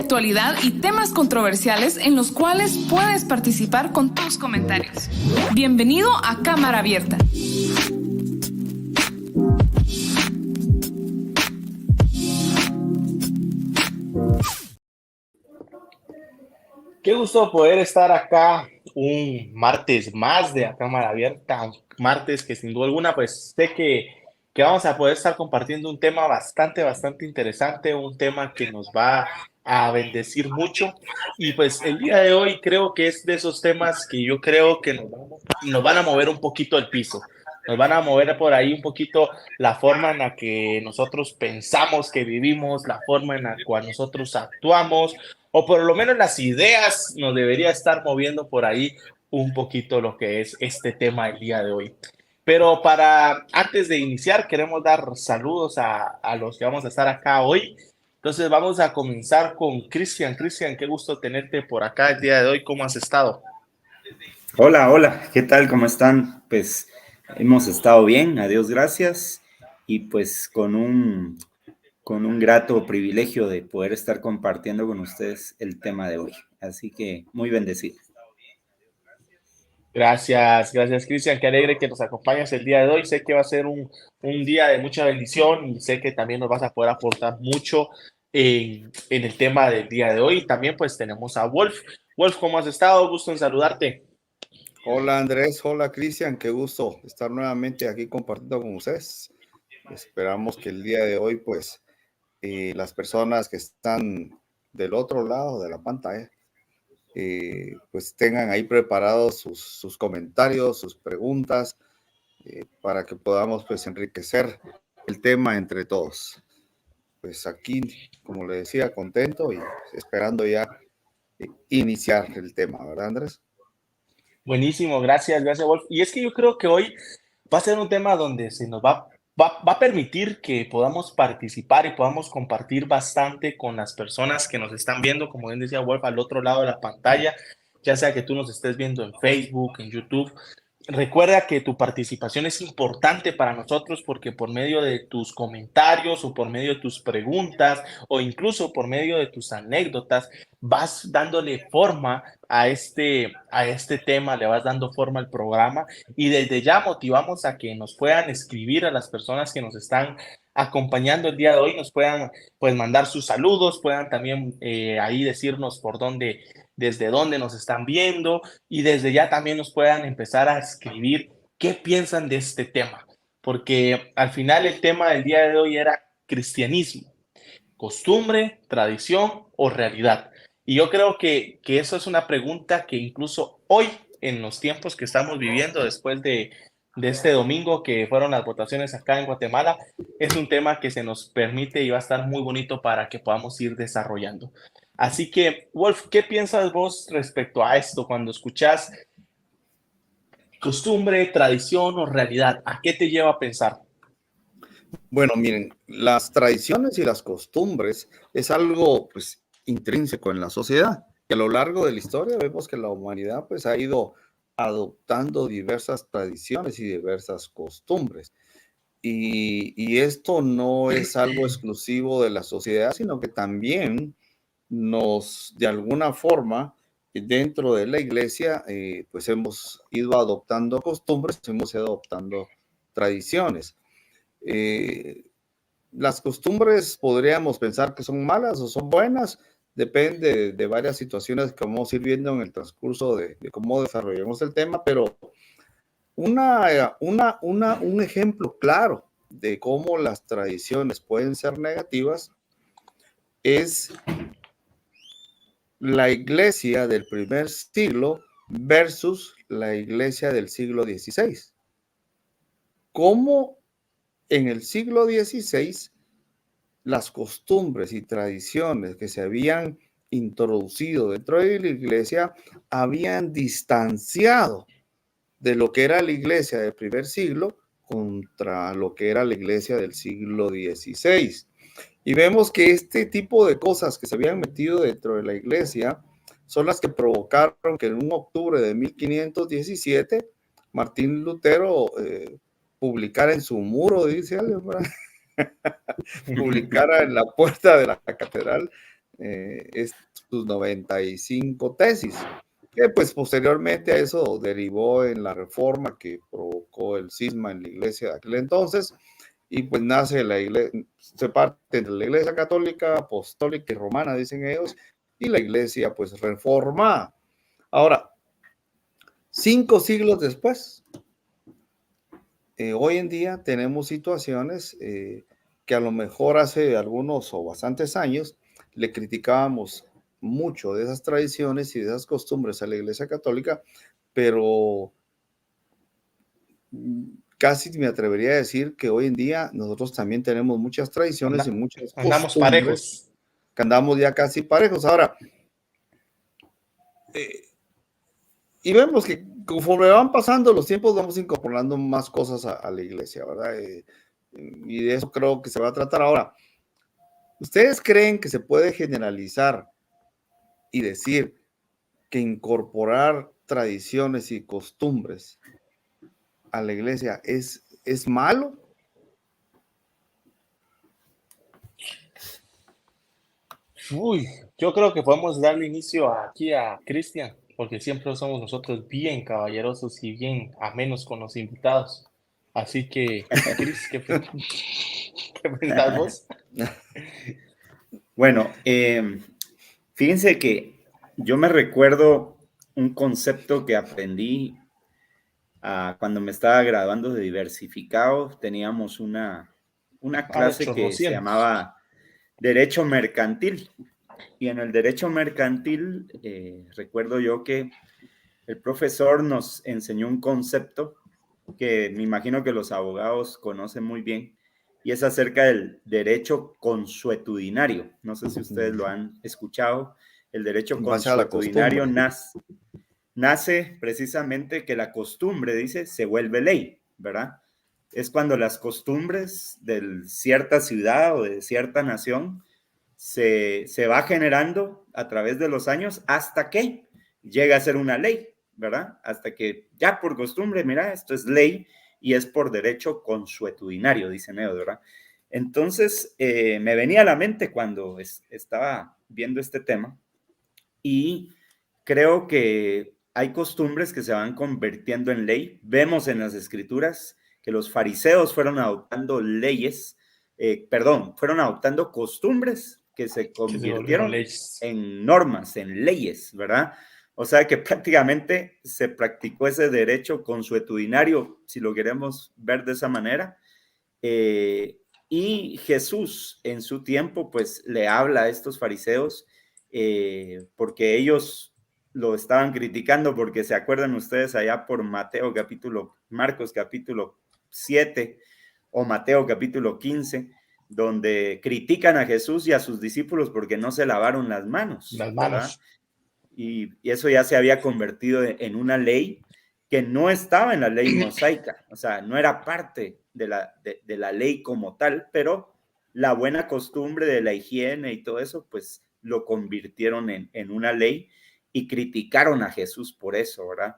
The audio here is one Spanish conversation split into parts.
actualidad y temas controversiales en los cuales puedes participar con tus comentarios. Bienvenido a Cámara Abierta. Qué gusto poder estar acá un martes más de A Cámara Abierta, un martes que sin duda alguna pues sé que vamos a poder estar compartiendo un tema bastante interesante, un tema que nos va a bendecir mucho y pues el día de hoy creo que es de esos temas que yo creo que nos van a mover un poquito el piso, nos van a mover por ahí un poquito la forma en la que nosotros pensamos que vivimos, la forma en la cual nosotros actuamos, o por lo menos las ideas nos debería estar moviendo por ahí un poquito lo que es este tema del día de hoy. Pero antes de iniciar, queremos dar saludos a los que vamos a estar acá hoy. Entonces vamos a comenzar con Cristian. Cristian, qué gusto tenerte por acá el día de hoy. ¿Cómo has estado? Hola, ¿qué tal? ¿Cómo están? Pues hemos estado bien, a Dios gracias, y pues con un grato privilegio de poder estar compartiendo con ustedes el tema de hoy. Así que muy bendecido. Gracias Cristian, qué alegre que nos acompañes el día de hoy. Sé que va a ser un día de mucha bendición y sé que también nos vas a poder aportar mucho en el tema del día de hoy. También pues tenemos a Wolf. Wolf, ¿cómo has estado? Gusto en saludarte. Hola Andrés, hola Cristian, qué gusto estar nuevamente aquí compartiendo con ustedes. Esperamos que el día de hoy pues las personas que están del otro lado de la pantalla pues tengan ahí preparados sus comentarios, sus preguntas para que podamos pues enriquecer el tema entre todos. Pues aquí, como le decía, contento y esperando ya iniciar el tema, ¿verdad Andrés? Buenísimo, gracias Wolf. Y es que yo creo que hoy va a ser un tema donde se nos va a permitir que podamos participar y podamos compartir bastante con las personas que nos están viendo, como bien decía Wolf, al otro lado de la pantalla, ya sea que tú nos estés viendo en Facebook, en YouTube. Recuerda que tu participación es importante para nosotros porque por medio de tus comentarios o por medio de tus preguntas o incluso por medio de tus anécdotas vas dándole forma a este tema, le vas dando forma al programa y desde ya motivamos a que nos puedan escribir a las personas que nos están acompañando el día de hoy, nos puedan pues mandar sus saludos, puedan también ahí decirnos desde dónde nos están viendo y desde ya también nos puedan empezar a escribir qué piensan de este tema, porque al final el tema del día de hoy era cristianismo, costumbre, tradición o realidad. Y yo creo que eso es una pregunta que incluso hoy, en los tiempos que estamos viviendo después de este domingo que fueron las votaciones acá en Guatemala, es un tema que se nos permite y va a estar muy bonito para que podamos ir desarrollando. Así que, Wolf, ¿qué piensas vos respecto a esto cuando escuchás costumbre, tradición o realidad? ¿A qué te lleva a pensar? Bueno, miren, las tradiciones y las costumbres es algo pues intrínseco en la sociedad y a lo largo de la historia vemos que la humanidad pues ha ido adoptando diversas tradiciones y diversas costumbres y esto no es algo exclusivo de la sociedad, sino que también nos de alguna forma dentro de la iglesia pues hemos ido adoptando costumbres, hemos ido adoptando tradiciones. Eh, las costumbres podríamos pensar que son malas o son buenas, depende de varias situaciones que vamos a ir viendo en el transcurso de cómo desarrollamos el tema, pero un ejemplo claro de cómo las tradiciones pueden ser negativas es la iglesia del primer siglo versus la iglesia del siglo XVI. Cómo en el siglo XVI las costumbres y tradiciones que se habían introducido dentro de la iglesia habían distanciado de lo que era la iglesia del primer siglo contra lo que era la iglesia del siglo XVI. Y vemos que este tipo de cosas que se habían metido dentro de la iglesia son las que provocaron que en un octubre de 1517 Martín Lutero publicara en su muro, dice alguien, publicara en la puerta de la catedral sus 95 tesis, que pues posteriormente a eso derivó en la reforma que provocó el cisma en la iglesia de aquel entonces, y pues nace la iglesia, se parte entre la iglesia católica, apostólica y romana, dicen ellos, y la iglesia pues reformada. Ahora, 5 siglos después, hoy en día tenemos situaciones que a lo mejor hace algunos o bastantes años le criticábamos mucho de esas tradiciones y de esas costumbres a la Iglesia Católica, pero casi me atrevería a decir que hoy en día nosotros también tenemos muchas tradiciones y muchas andamos costumbres parejos. que andamos ya casi parejos. Ahora, y vemos que conforme van pasando los tiempos vamos incorporando más cosas a la iglesia, ¿verdad? Y de eso creo que se va a tratar ahora. ¿Ustedes creen que se puede generalizar y decir que incorporar tradiciones y costumbres a la iglesia es malo? Uy, yo creo que podemos darle inicio aquí a Cristian, porque siempre somos nosotros bien caballerosos y bien amenos con los invitados. Así que, Cris, ¿qué pensás vos? Bueno, fíjense que yo me recuerdo un concepto que aprendí cuando me estaba graduando de diversificado. Teníamos una clase que se llamaba Derecho Mercantil. Y en el Derecho Mercantil, recuerdo yo que el profesor nos enseñó un concepto que me imagino que los abogados conocen muy bien, y es acerca del derecho consuetudinario. No sé si ustedes lo han escuchado. El derecho consuetudinario nace precisamente que la costumbre, dice, se vuelve ley, ¿verdad? Es cuando las costumbres de cierta ciudad o de cierta nación se va generando a través de los años hasta que llega a ser una ley, ¿verdad? Hasta que ya por costumbre, mira, esto es ley y es por derecho consuetudinario, dicen ellos, ¿verdad? Entonces, me venía a la mente cuando estaba viendo este tema, y creo que hay costumbres que se van convirtiendo en ley. Vemos en las escrituras que los fariseos fueron adoptando fueron adoptando costumbres que se convirtieron en normas, en leyes, ¿verdad? O sea que prácticamente se practicó ese derecho consuetudinario, si lo queremos ver de esa manera. Y Jesús en su tiempo pues le habla a estos fariseos porque ellos lo estaban criticando, porque se acuerdan ustedes allá por Marcos capítulo 7 o Mateo capítulo 15, donde critican a Jesús y a sus discípulos porque no se lavaron las manos. ¿Verdad? Y eso ya se había convertido en una ley que no estaba en la ley mosaica, o sea, no era parte de la ley como tal, pero la buena costumbre de la higiene y todo eso, pues lo convirtieron en una ley y criticaron a Jesús por eso, ¿verdad?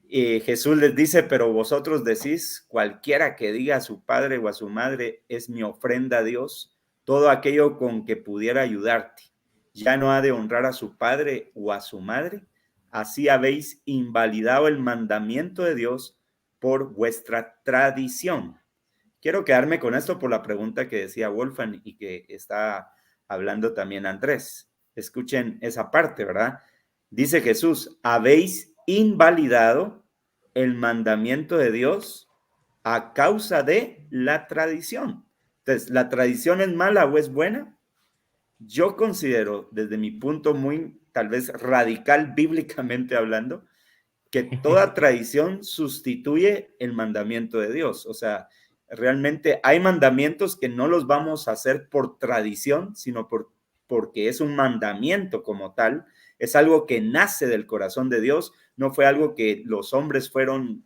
Jesús les dice, pero vosotros decís, cualquiera que diga a su padre o a su madre es mi ofrenda a Dios, todo aquello con que pudiera ayudarte, ya no ha de honrar a su padre o a su madre. Así habéis invalidado el mandamiento de Dios por vuestra tradición. Quiero quedarme con esto por la pregunta que decía Wolfgang y que está hablando también Andrés. Escuchen esa parte, ¿verdad? Dice Jesús, habéis invalidado el mandamiento de Dios a causa de la tradición. Entonces, ¿la tradición es mala o es buena? Yo considero, desde mi punto muy, tal vez radical bíblicamente hablando, que toda tradición sustituye el mandamiento de Dios. O sea, realmente hay mandamientos que no los vamos a hacer por tradición, sino porque es un mandamiento como tal. Es algo que nace del corazón de Dios. No fue algo que los hombres fueron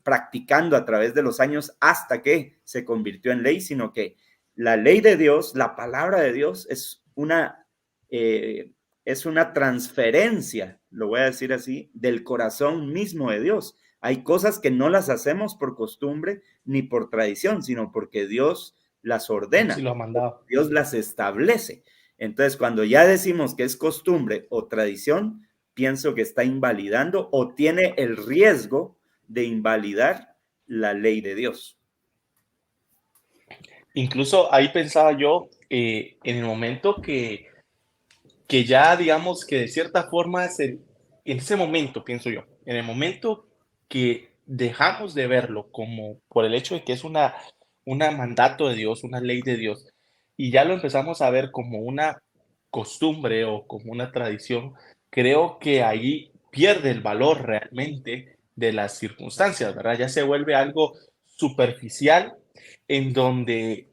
practicando a través de los años hasta que se convirtió en ley, sino que la ley de Dios, la palabra de Dios, es una transferencia, lo voy a decir así, del corazón mismo de Dios. Hay cosas que no las hacemos por costumbre ni por tradición, sino porque Dios las ordena, sí, lo ha mandado. Dios las establece. Entonces, cuando ya decimos que es costumbre o tradición, pienso que está invalidando o tiene el riesgo de invalidar la ley de Dios. Incluso ahí pensaba yo, en el momento que ya digamos que de cierta forma en ese momento, pienso yo, en el momento que dejamos de verlo como por el hecho de que es una mandato de Dios, una ley de Dios, y ya lo empezamos a ver como una costumbre o como una tradición, creo que ahí pierde el valor realmente de las circunstancias, ¿verdad? Ya se vuelve algo superficial en donde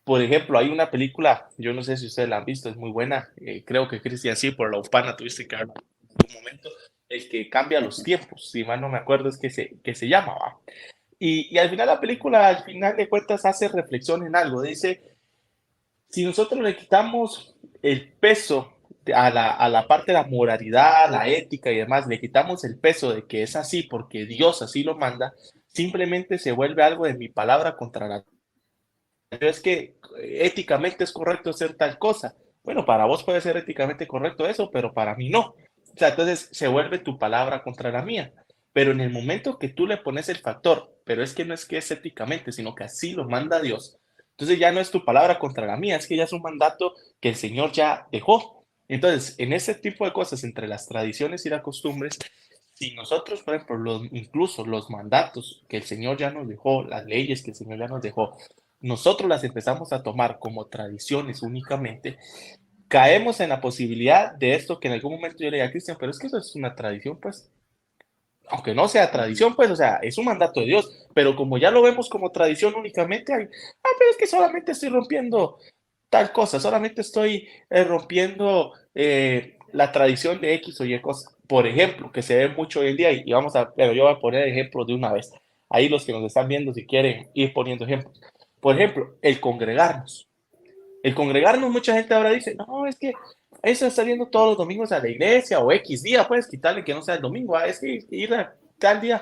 por ejemplo, hay una película, yo no sé si ustedes la han visto, es muy buena, creo que Christian sí, por la Upana tuviste que hablar en un momento, el que cambia los tiempos, si mal no me acuerdo es que se llama, ¿va? Y al final la película, al final de cuentas, hace reflexión en algo, dice, si nosotros le quitamos el peso a la parte de la moralidad, la ética y demás, le quitamos el peso de que es así porque Dios así lo manda, simplemente se vuelve algo de mi palabra contra la pero es que éticamente es correcto hacer tal cosa. Bueno, para vos puede ser éticamente correcto eso, pero para mí no. O sea, entonces se vuelve tu palabra contra la mía. Pero en el momento que tú le pones el factor, pero es que no es que es éticamente, sino que así lo manda Dios, entonces ya no es tu palabra contra la mía, es que ya es un mandato que el Señor ya dejó. Entonces, en ese tipo de cosas, entre las tradiciones y las costumbres, si nosotros, por ejemplo, incluso los mandatos que el Señor ya nos dejó, las leyes que el Señor ya nos dejó, nosotros las empezamos a tomar como tradiciones únicamente, caemos en la posibilidad de esto que en algún momento yo le diga a Cristian, pero es que eso es una tradición, pues, aunque no sea tradición, pues, o sea, es un mandato de Dios, pero como ya lo vemos como tradición únicamente, pero es que solamente estoy rompiendo tal cosa, solamente estoy rompiendo la tradición de X o Y cosa. Por ejemplo, que se ve mucho hoy en día, y vamos a, pero yo voy a poner ejemplos de una vez. Ahí los que nos están viendo, si quieren ir poniendo ejemplos. Por ejemplo, el congregarnos. El congregarnos, mucha gente ahora dice, no, es que eso está yendo todos los domingos a la iglesia o X día, puedes quitarle que no sea el domingo, es que ir a tal día,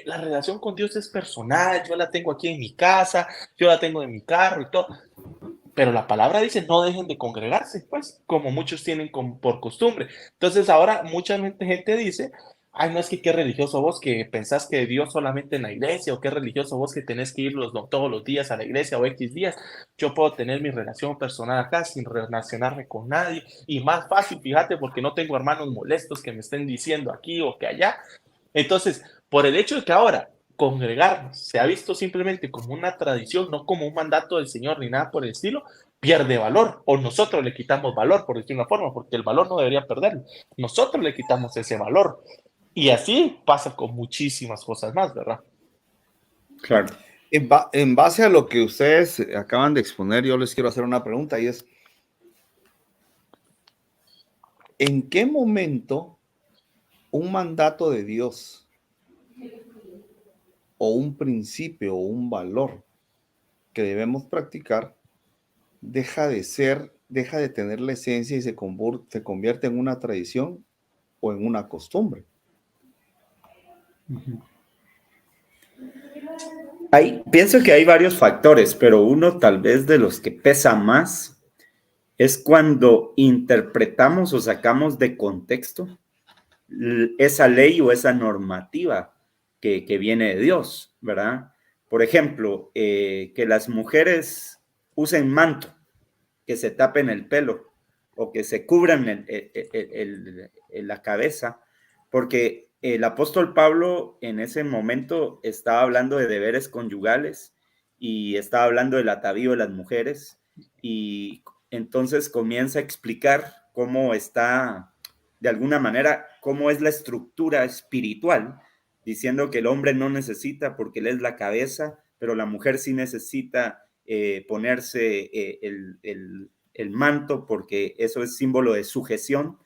la relación con Dios es personal, yo la tengo aquí en mi casa, yo la tengo en mi carro y todo. Pero la palabra dice, no dejen de congregarse, pues, como muchos tienen por costumbre. Entonces ahora mucha gente dice, ay, no es que qué religioso vos que pensás que Dios solamente en la iglesia, o qué religioso vos que tenés que ir todos los días a la iglesia o X días. Yo puedo tener mi relación personal acá sin relacionarme con nadie. Y más fácil, fíjate, porque no tengo hermanos molestos que me estén diciendo aquí o que allá. Entonces, por el hecho de que ahora congregarnos se ha visto simplemente como una tradición, no como un mandato del Señor ni nada por el estilo, pierde valor o nosotros le quitamos valor, por decir una forma, porque el valor no debería perderlo. Nosotros le quitamos ese valor. Y así pasa con muchísimas cosas más, ¿verdad? Claro. En base a lo que ustedes acaban de exponer, yo les quiero hacer una pregunta y es, ¿en qué momento un mandato de Dios o un principio o un valor que debemos practicar deja de tener la esencia y se convierte en una tradición o en una costumbre? Pienso que hay varios factores, pero uno tal vez de los que pesa más es cuando interpretamos o sacamos de contexto esa ley o esa normativa que viene de Dios, ¿verdad? Por ejemplo, que las mujeres usen manto, que se tapen el pelo o que se cubran la cabeza, porque el apóstol Pablo en ese momento estaba hablando de deberes conyugales y estaba hablando del atavío de las mujeres y entonces comienza a explicar cómo está, de alguna manera, cómo es la estructura espiritual, diciendo que el hombre no necesita porque él es la cabeza, pero la mujer sí necesita ponerse el manto porque eso es símbolo de sujeción.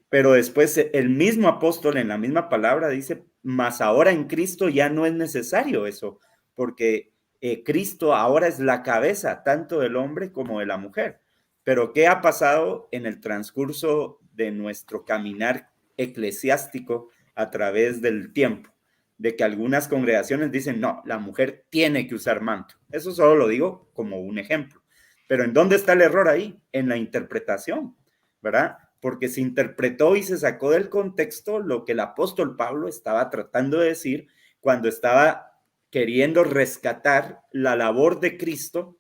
Pero después el mismo apóstol en la misma palabra dice, mas ahora en Cristo ya no es necesario eso, porque Cristo ahora es la cabeza tanto del hombre como de la mujer. Pero ¿qué ha pasado en el transcurso de nuestro caminar eclesiástico a través del tiempo? De que algunas congregaciones dicen, no, la mujer tiene que usar manto. Eso solo lo digo como un ejemplo. Pero ¿en dónde está el error ahí? En la interpretación, ¿verdad? Porque se interpretó y se sacó del contexto lo que el apóstol Pablo estaba tratando de decir cuando estaba queriendo rescatar la labor de Cristo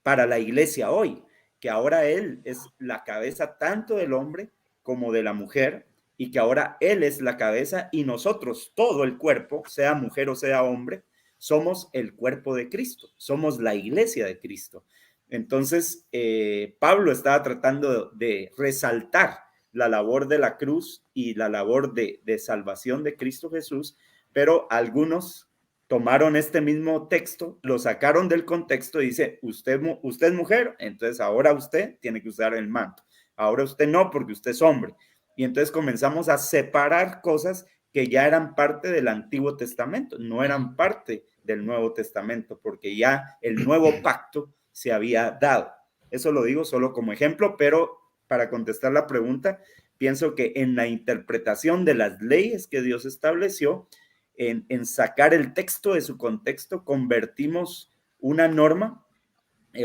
para la iglesia hoy, que ahora Él es la cabeza tanto del hombre como de la mujer, y que ahora Él es la cabeza y nosotros, todo el cuerpo, sea mujer o sea hombre, somos el cuerpo de Cristo, somos la iglesia de Cristo. Entonces, Pablo estaba tratando de resaltar la labor de la cruz y la labor de salvación de Cristo Jesús, pero algunos tomaron este mismo texto, lo sacaron del contexto y dice, usted es mujer, entonces ahora usted tiene que usar el manto. Ahora usted no, porque usted es hombre. Y entonces comenzamos a separar cosas que ya eran parte del Antiguo Testamento, no eran parte del Nuevo Testamento, porque ya el nuevo pacto se había dado. Eso lo digo solo como ejemplo, pero para contestar la pregunta, pienso que en la interpretación de las leyes que Dios estableció, en sacar el texto de su contexto, convertimos una norma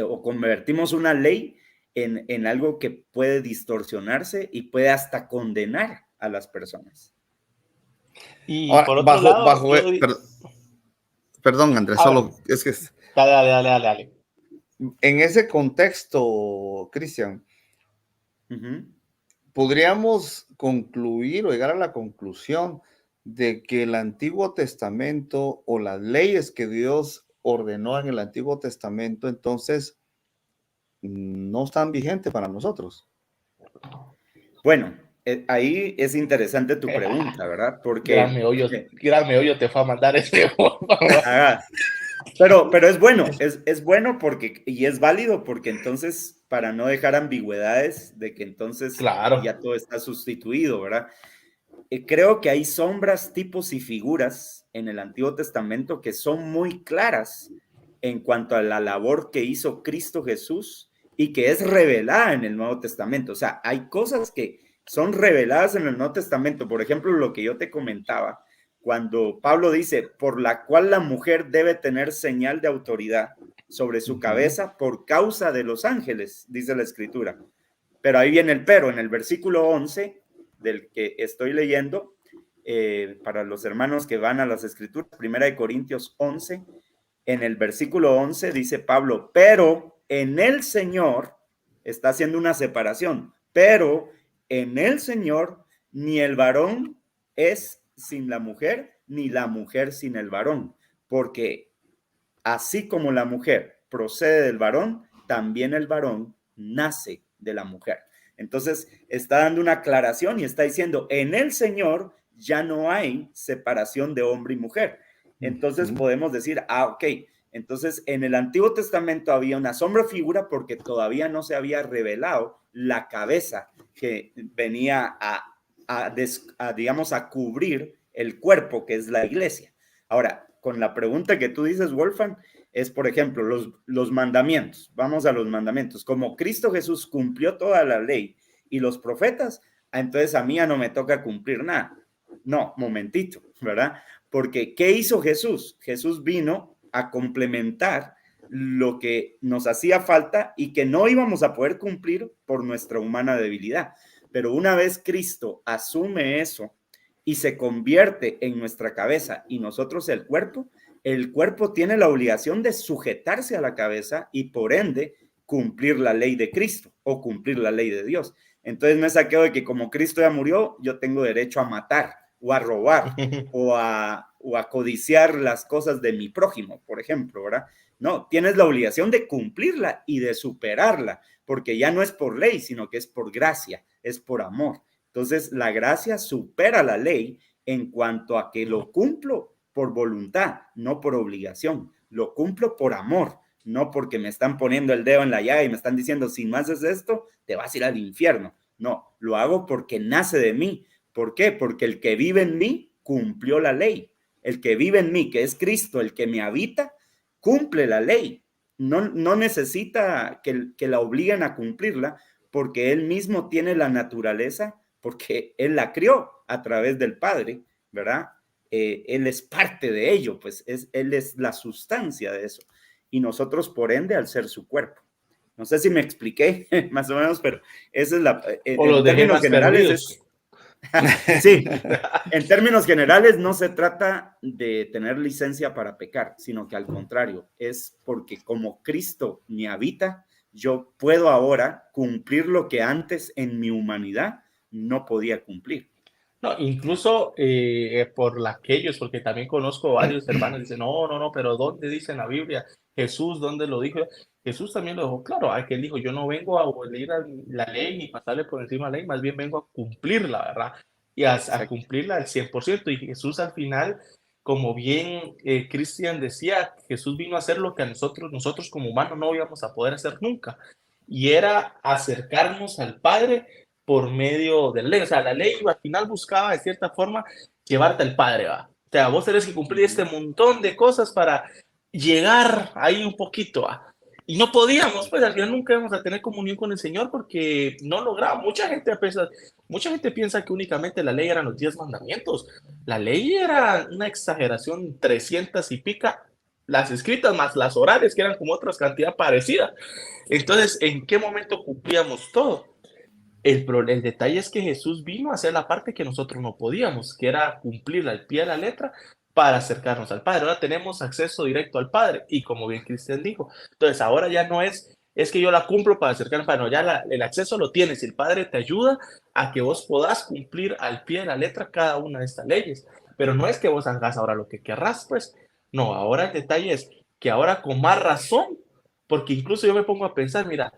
o convertimos una ley en algo que puede distorsionarse y puede hasta condenar a las personas. Y Ahora, por otro lado, perdón, Andrés, solo es que dale. En ese contexto, Cristian, podríamos concluir o llegar a la conclusión de que el Antiguo Testamento o las leyes que Dios ordenó en el Antiguo Testamento, entonces, no están vigentes para nosotros. Bueno, ahí es interesante tu pregunta, ¿verdad? Porque gran meollo te fue a mandar ese. pero es bueno, es bueno porque, y es válido porque entonces, para no dejar ambigüedades de que entonces claro, ya todo está sustituido, ¿verdad? Creo que hay sombras, tipos y figuras en el Antiguo Testamento que son muy claras en cuanto a la labor que hizo Cristo Jesús y que es revelada en el Nuevo Testamento. O sea, hay cosas que son reveladas en el Nuevo Testamento. Por ejemplo, lo que yo te comentaba, cuando Pablo dice, por la cual la mujer debe tener señal de autoridad sobre su cabeza por causa de los ángeles, dice la Escritura. Pero ahí viene el pero, en el versículo 11 del que estoy leyendo, para los hermanos que van a las Escrituras, 1 Corintios 11, en el versículo 11 dice Pablo, pero en el Señor, está haciendo una separación, pero en el Señor ni el varón es sin la mujer, ni la mujer sin el varón, porque así como la mujer procede del varón, también el varón nace de la mujer. Entonces está dando una aclaración y está diciendo, en el Señor ya no hay separación de hombre y mujer. Entonces podemos decir, ok, entonces en el Antiguo Testamento había una sombra figura porque todavía no se había revelado la cabeza que venía digamos, a cubrir el cuerpo que es la iglesia. Ahora, con la pregunta que tú dices, Wolfgang, es, por ejemplo, los mandamientos. Vamos a los mandamientos. Como Cristo Jesús cumplió toda la ley y los profetas, entonces a mí ya no me toca cumplir nada. No, momentito, ¿verdad? Porque ¿qué hizo Jesús? Jesús vino a complementar lo que nos hacía falta y que no íbamos a poder cumplir por nuestra humana debilidad. Pero una vez Cristo asume eso y se convierte en nuestra cabeza y nosotros el cuerpo tiene la obligación de sujetarse a la cabeza y por ende cumplir la ley de Cristo o cumplir la ley de Dios. Entonces me saqueo de que como Cristo ya murió, yo tengo derecho a matar o a robar o a codiciar las cosas de mi prójimo, por ejemplo, ¿verdad? No, tienes la obligación de cumplirla y de superarla, porque ya no es por ley, sino que es por gracia, es por amor. Entonces, la gracia supera la ley en cuanto a que lo cumplo por voluntad, no por obligación. Lo cumplo por amor, no porque me están poniendo el dedo en la llaga y me están diciendo, si no haces esto, te vas a ir al infierno. No, lo hago porque nace de mí. ¿Por qué? Porque el que vive en mí cumplió la ley. El que vive en mí, que es Cristo, el que me habita, cumple la ley. No necesita que la obliguen a cumplirla porque él mismo tiene la naturaleza, porque él la crió a través del Padre, ¿verdad? Él es parte de ello, pues él es la sustancia de eso. Y nosotros, por ende, al ser su cuerpo. No sé si me expliqué más o menos, pero esa es O los en dejé términos más generales perdidos. sí, en términos generales no se trata de tener licencia para pecar, sino que al contrario, es porque como Cristo me habita, yo puedo ahora cumplir lo que antes en mi humanidad no podía cumplir. No, incluso por aquellos, porque también conozco varios hermanos, dicen, no, no, no, pero ¿dónde dice en la Biblia? Jesús, ¿dónde lo dijo? Jesús también lo dejó claro, aquel dijo, yo no vengo a abolir la ley ni pasarle por encima de la ley, más bien vengo a cumplirla, ¿verdad? Y a Exacto. cumplirla al 100%. Y Jesús al final, como bien Cristian decía, Jesús vino a hacer lo que a nosotros como humanos no íbamos a poder hacer nunca, y era acercarnos al Padre por medio de la ley. O sea, la ley al final buscaba de cierta forma llevarte al Padre, ¿va? O sea, vos tenés que cumplir este montón de cosas para llegar ahí un poquito, ¿va? Y no podíamos, pues al final nunca íbamos a tener comunión con el Señor porque no lograba. Mucha gente piensa que únicamente la ley eran los 10 mandamientos. La ley era una exageración, 300 y pica, las escritas más las orales, que eran como otras cantidad parecida. Entonces, ¿en qué momento cumplíamos todo? El detalle es que Jesús vino a hacer la parte que nosotros no podíamos, que era cumplirla al pie de la letra para acercarnos al Padre. Ahora tenemos acceso directo al Padre y como bien Cristian dijo, entonces ahora ya no es que yo la cumplo para acercarme al Padre, no, ya el acceso lo tienes y el Padre te ayuda a que vos podás cumplir al pie de la letra cada una de estas leyes. Pero no es que vos hagas ahora lo que querrás, pues no, ahora el detalle es que ahora con más razón, porque incluso yo me pongo a pensar, mira,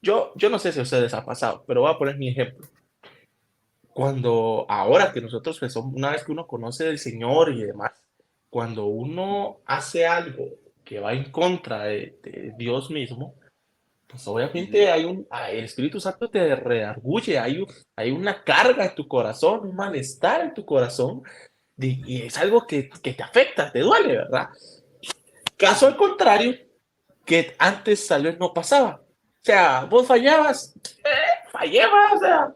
yo no sé si a ustedes ha pasado, pero voy a poner mi ejemplo. Cuando ahora que nosotros, pues, una vez que uno conoce del Señor y demás, cuando uno hace algo que va en contra de Dios mismo, pues obviamente el Espíritu Santo te redarguye, hay una carga en tu corazón, un malestar en tu corazón, y es algo que te afecta, te duele, ¿verdad? Caso al contrario, que antes tal vez no pasaba. O sea, vos fallabas, fallabas, o sea,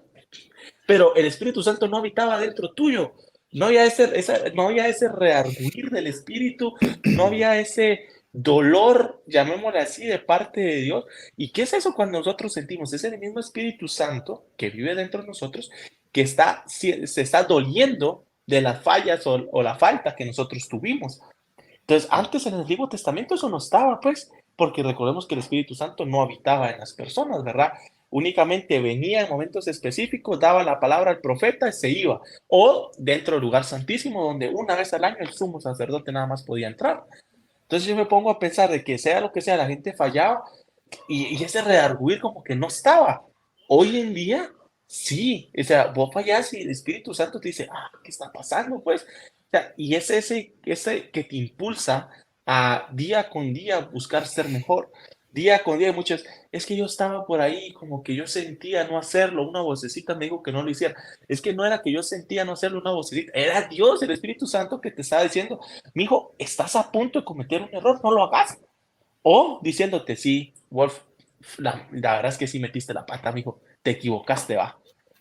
pero el Espíritu Santo no habitaba dentro tuyo. No había ese rearguir del Espíritu, no había ese dolor, llamémosle así, de parte de Dios. ¿Y qué es eso cuando nosotros sentimos? Es el mismo Espíritu Santo que vive dentro de nosotros, que se está doliendo de las fallas o la falta que nosotros tuvimos. Entonces, antes en el Antiguo Testamento eso no estaba, pues, porque recordemos que el Espíritu Santo no habitaba en las personas, ¿verdad? Únicamente venía en momentos específicos, daba la palabra al profeta y se iba. O dentro del lugar santísimo, donde una vez al año el sumo sacerdote nada más podía entrar. Entonces yo me pongo a pensar de que sea lo que sea, la gente fallaba y ese redarguir como que no estaba. Hoy en día, sí, o sea, vos fallás y el Espíritu Santo te dice, ¿qué está pasando? Pues, o sea, y es ese que te impulsa a día con día buscar ser mejor. Día con día, muchos, es que yo estaba por ahí, como que yo sentía no hacerlo, una vocecita me dijo que no lo hiciera. Es que no era que yo sentía no hacerlo, una vocecita, era Dios, el Espíritu Santo que te estaba diciendo, mi hijo, estás a punto de cometer un error, no lo hagas. O diciéndote, sí, Wolf, la verdad es que sí metiste la pata, amigo, te equivocaste, va.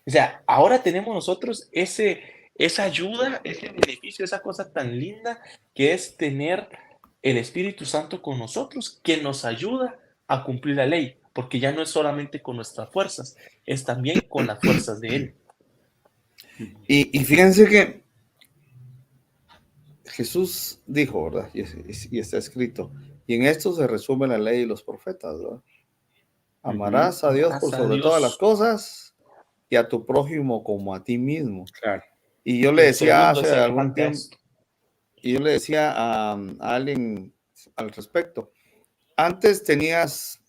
O sea, ahora tenemos nosotros esa ayuda, ese beneficio, esa cosa tan linda que es tener el Espíritu Santo con nosotros, que nos ayuda a cumplir la ley, porque ya no es solamente con nuestras fuerzas, es también con las fuerzas de Él. Y fíjense que Jesús dijo, ¿verdad? Y está escrito, y en esto se resume la ley y los profetas, ¿verdad? Amarás a Dios por sobre todas las cosas y a tu prójimo como a ti mismo. Claro. Y yo le decía hace algún semejante a tiempo, esto. y yo le decía a alguien al respecto, antes tenías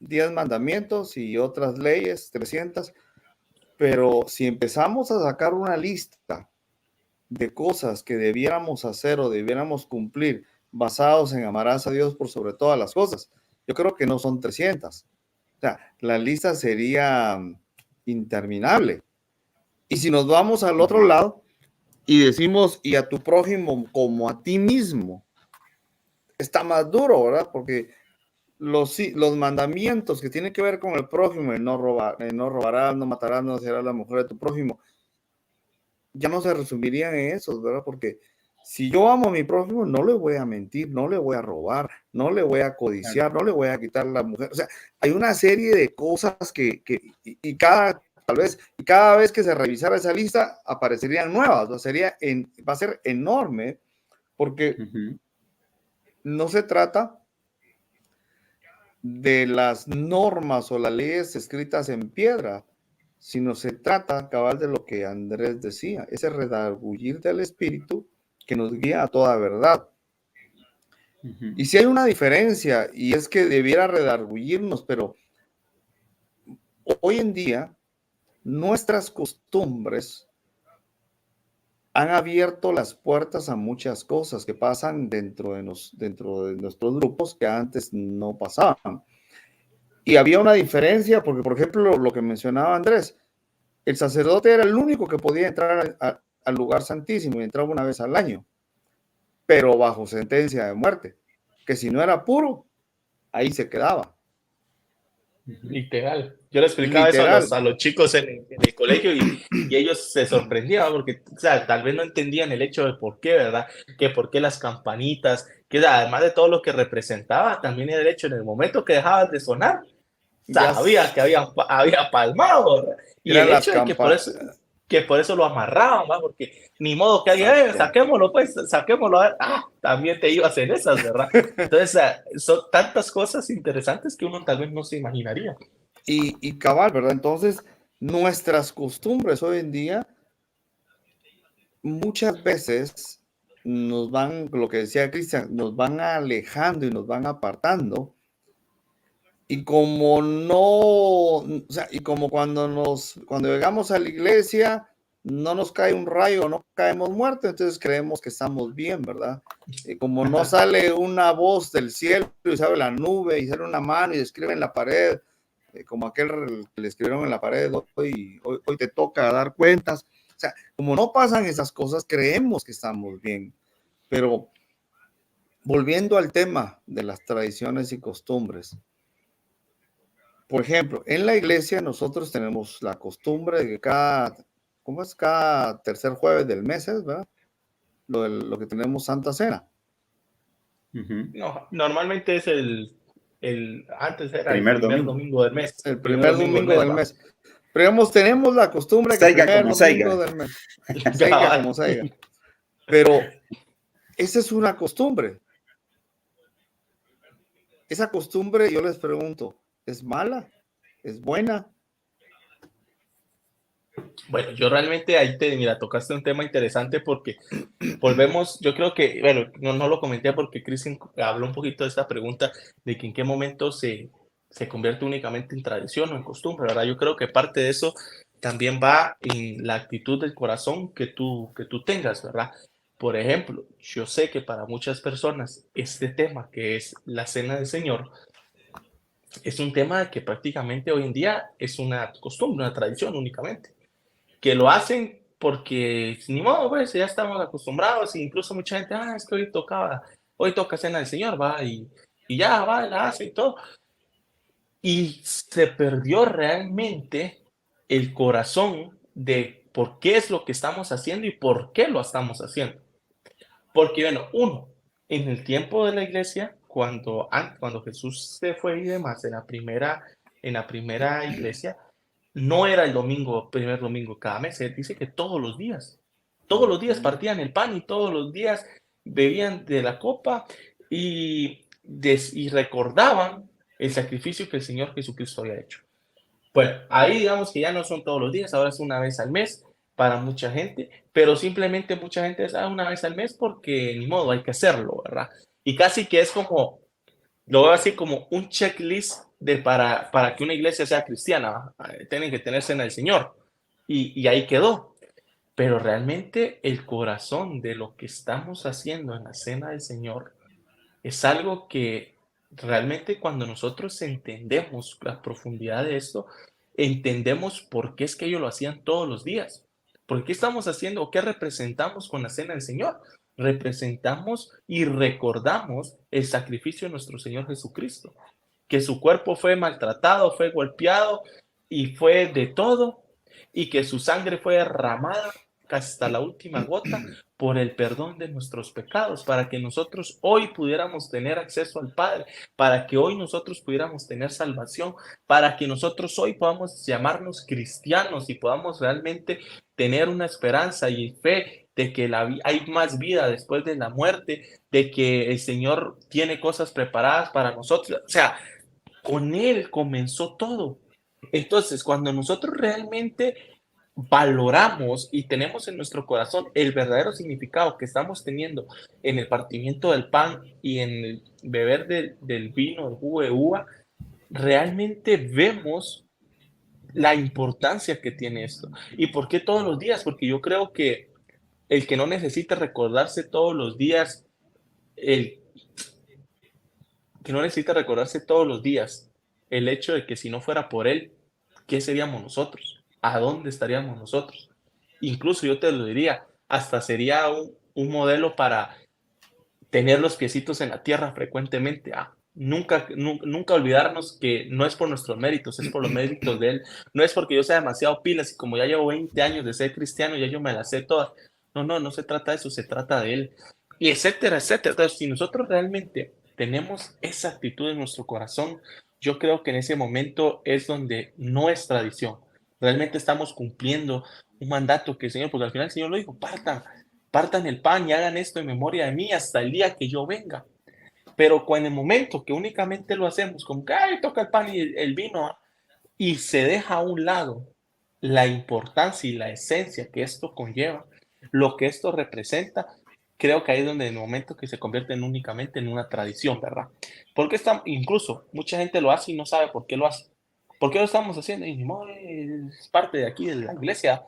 10 mandamientos y otras leyes, 300, pero si empezamos a sacar una lista de cosas que debiéramos hacer o debiéramos cumplir basados en amarás a Dios por sobre todas las cosas, yo creo que no son 300. O sea, la lista sería interminable. Y si nos vamos al otro lado y decimos, y a tu prójimo como a ti mismo, está más duro, ¿verdad? Porque los mandamientos que tienen que ver con el prójimo, el no robarás, no matarás, no serás la mujer de tu prójimo, ya no se resumirían en esos, ¿verdad? Porque Si yo amo a mi prójimo, no le voy a mentir, no le voy a robar, no le voy a codiciar, no le voy a quitar la mujer. O sea, hay una serie de cosas y cada vez que se revisara esa lista, aparecerían nuevas. O sea, va a ser enorme, porque no se trata de las normas o las leyes escritas en piedra, sino se trata, cabal, de lo que Andrés decía, ese redarguir del espíritu que nos guía a toda verdad. Y si hay una diferencia, y es que debiera redarguirnos, pero hoy en día nuestras costumbres han abierto las puertas a muchas cosas que pasan dentro de nuestros grupos que antes no pasaban. Y había una diferencia, porque por ejemplo, lo que mencionaba Andrés, el sacerdote era el único que podía entrar al lugar santísimo y entraba una vez al año, pero bajo sentencia de muerte, que si no era puro, ahí se quedaba. Literal. Yo le explicaba eso a los chicos en el colegio y ellos se sorprendían porque, o sea, tal vez no entendían el hecho de por qué, ¿verdad? Que por qué las campanitas, que además de todo lo que representaba, también era el hecho en el momento que dejaban de sonar, sabía que había palmado, ¿verdad? Y el hecho de que por eso lo amarraban, ¿verdad? Porque ni modo que alguien, saquémoslo, pues, saquémoslo, a ver, también te ibas en esas, ¿verdad? Entonces, son tantas cosas interesantes que uno tal vez no se imaginaría. Y cabal, ¿verdad? Entonces, nuestras costumbres hoy en día, muchas veces nos van, lo que decía Cristian, nos van alejando y nos van apartando. Y como no, o sea, y como cuando llegamos a la iglesia, no nos cae un rayo, no caemos muertos, entonces creemos que estamos bien, ¿verdad? Y como no sale una voz del cielo y sale la nube y sale una mano y escribe en la pared, como aquel que le escribieron en la pared, hoy te toca dar cuentas. O sea, como no pasan esas cosas, creemos que estamos bien. Pero volviendo al tema de las tradiciones y costumbres, por ejemplo, en la iglesia nosotros tenemos la costumbre de que cada tercer jueves del mes, ¿verdad? Lo que tenemos Santa Cena. No, normalmente es antes era el primer primer domingo del mes. El primer domingo del mes. Pero tenemos la costumbre que el primer domingo del mes. Seiga como seiga. Pero esa es una costumbre. Esa costumbre, yo les pregunto, ¿es mala? ¿Es buena? Bueno, yo realmente mira, tocaste un tema interesante porque volvemos, yo creo que, bueno, no lo comenté porque Cristian habló un poquito de esta pregunta de que en qué momento se convierte únicamente en tradición o en costumbre, ¿verdad? Yo creo que parte de eso también va en la actitud del corazón que tú tengas, ¿verdad? Por ejemplo, yo sé que para muchas personas este tema que es la Cena del Señor es un tema que prácticamente hoy en día es una costumbre, una tradición únicamente, que lo hacen porque ni modo, pues ya estamos acostumbrados e incluso mucha gente, es que hoy toca Cena del Señor, va, y ya va, la hace y todo. Y se perdió realmente el corazón de por qué es lo que estamos haciendo y por qué lo estamos haciendo. Porque, bueno, en el tiempo de la iglesia, cuando Jesús se fue y demás, en la primera iglesia, no era el primer domingo cada mes, se dice que todos los días partían el pan y todos los días bebían de la copa y recordaban el sacrificio que el Señor Jesucristo había hecho. Bueno, ahí digamos que ya no son todos los días, ahora es una vez al mes para mucha gente, pero simplemente mucha gente es una vez al mes porque ni modo, hay que hacerlo, ¿verdad? Y casi que es como, lo veo así como un checklist para que una iglesia sea cristiana, tienen que tener Cena del Señor, y ahí quedó. Pero realmente el corazón de lo que estamos haciendo en la Cena del Señor es algo que realmente cuando nosotros entendemos la profundidad de esto, entendemos por qué es que ellos lo hacían todos los días. ¿Por qué estamos haciendo o qué representamos con la Cena del Señor? Representamos y recordamos el sacrificio de nuestro Señor Jesucristo, que su cuerpo fue maltratado, fue golpeado y fue de todo, y que su sangre fue derramada hasta la última gota por el perdón de nuestros pecados, para que nosotros hoy pudiéramos tener acceso al Padre, para que hoy nosotros pudiéramos tener salvación, para que nosotros hoy podamos llamarnos cristianos y podamos realmente tener una esperanza y fe de que hay más vida después de la muerte, de que el Señor tiene cosas preparadas para nosotros. O sea, con Él comenzó todo. Entonces, cuando nosotros realmente valoramos y tenemos en nuestro corazón el verdadero significado que estamos teniendo en el partimiento del pan y en el beber del vino, el jugo de uva, realmente vemos la importancia que tiene esto. ¿Y por qué todos los días? Porque yo creo que el que no necesita recordarse todos los días, el que no necesita recordarse todos los días el hecho de que si no fuera por él, ¿qué seríamos nosotros? ¿A dónde estaríamos nosotros? Incluso yo te lo diría, hasta sería un modelo para tener los piecitos en la tierra frecuentemente. Nunca olvidarnos que no es por nuestros méritos, es por los méritos de Él. No es porque yo sea demasiado pilas y como ya llevo 20 años de ser cristiano, ya yo me las sé todas. No se trata de eso, se trata de Él. Y etcétera, etcétera. Entonces, si nosotros realmente tenemos esa actitud en nuestro corazón, yo creo que en ese momento es donde no es tradición. Realmente estamos cumpliendo un mandato que el Señor, porque al final el Señor lo dijo, partan el pan y hagan esto en memoria de mí hasta el día que yo venga. Pero en el momento que únicamente lo hacemos, como que toca el pan y el vino, y se deja a un lado la importancia y la esencia que esto conlleva, lo que esto representa, creo que ahí es donde en el momento que se convierte únicamente en una tradición, ¿verdad? Porque incluso mucha gente lo hace y no sabe por qué lo hace. ¿Por qué lo estamos haciendo? Y no, es parte de aquí, de la iglesia,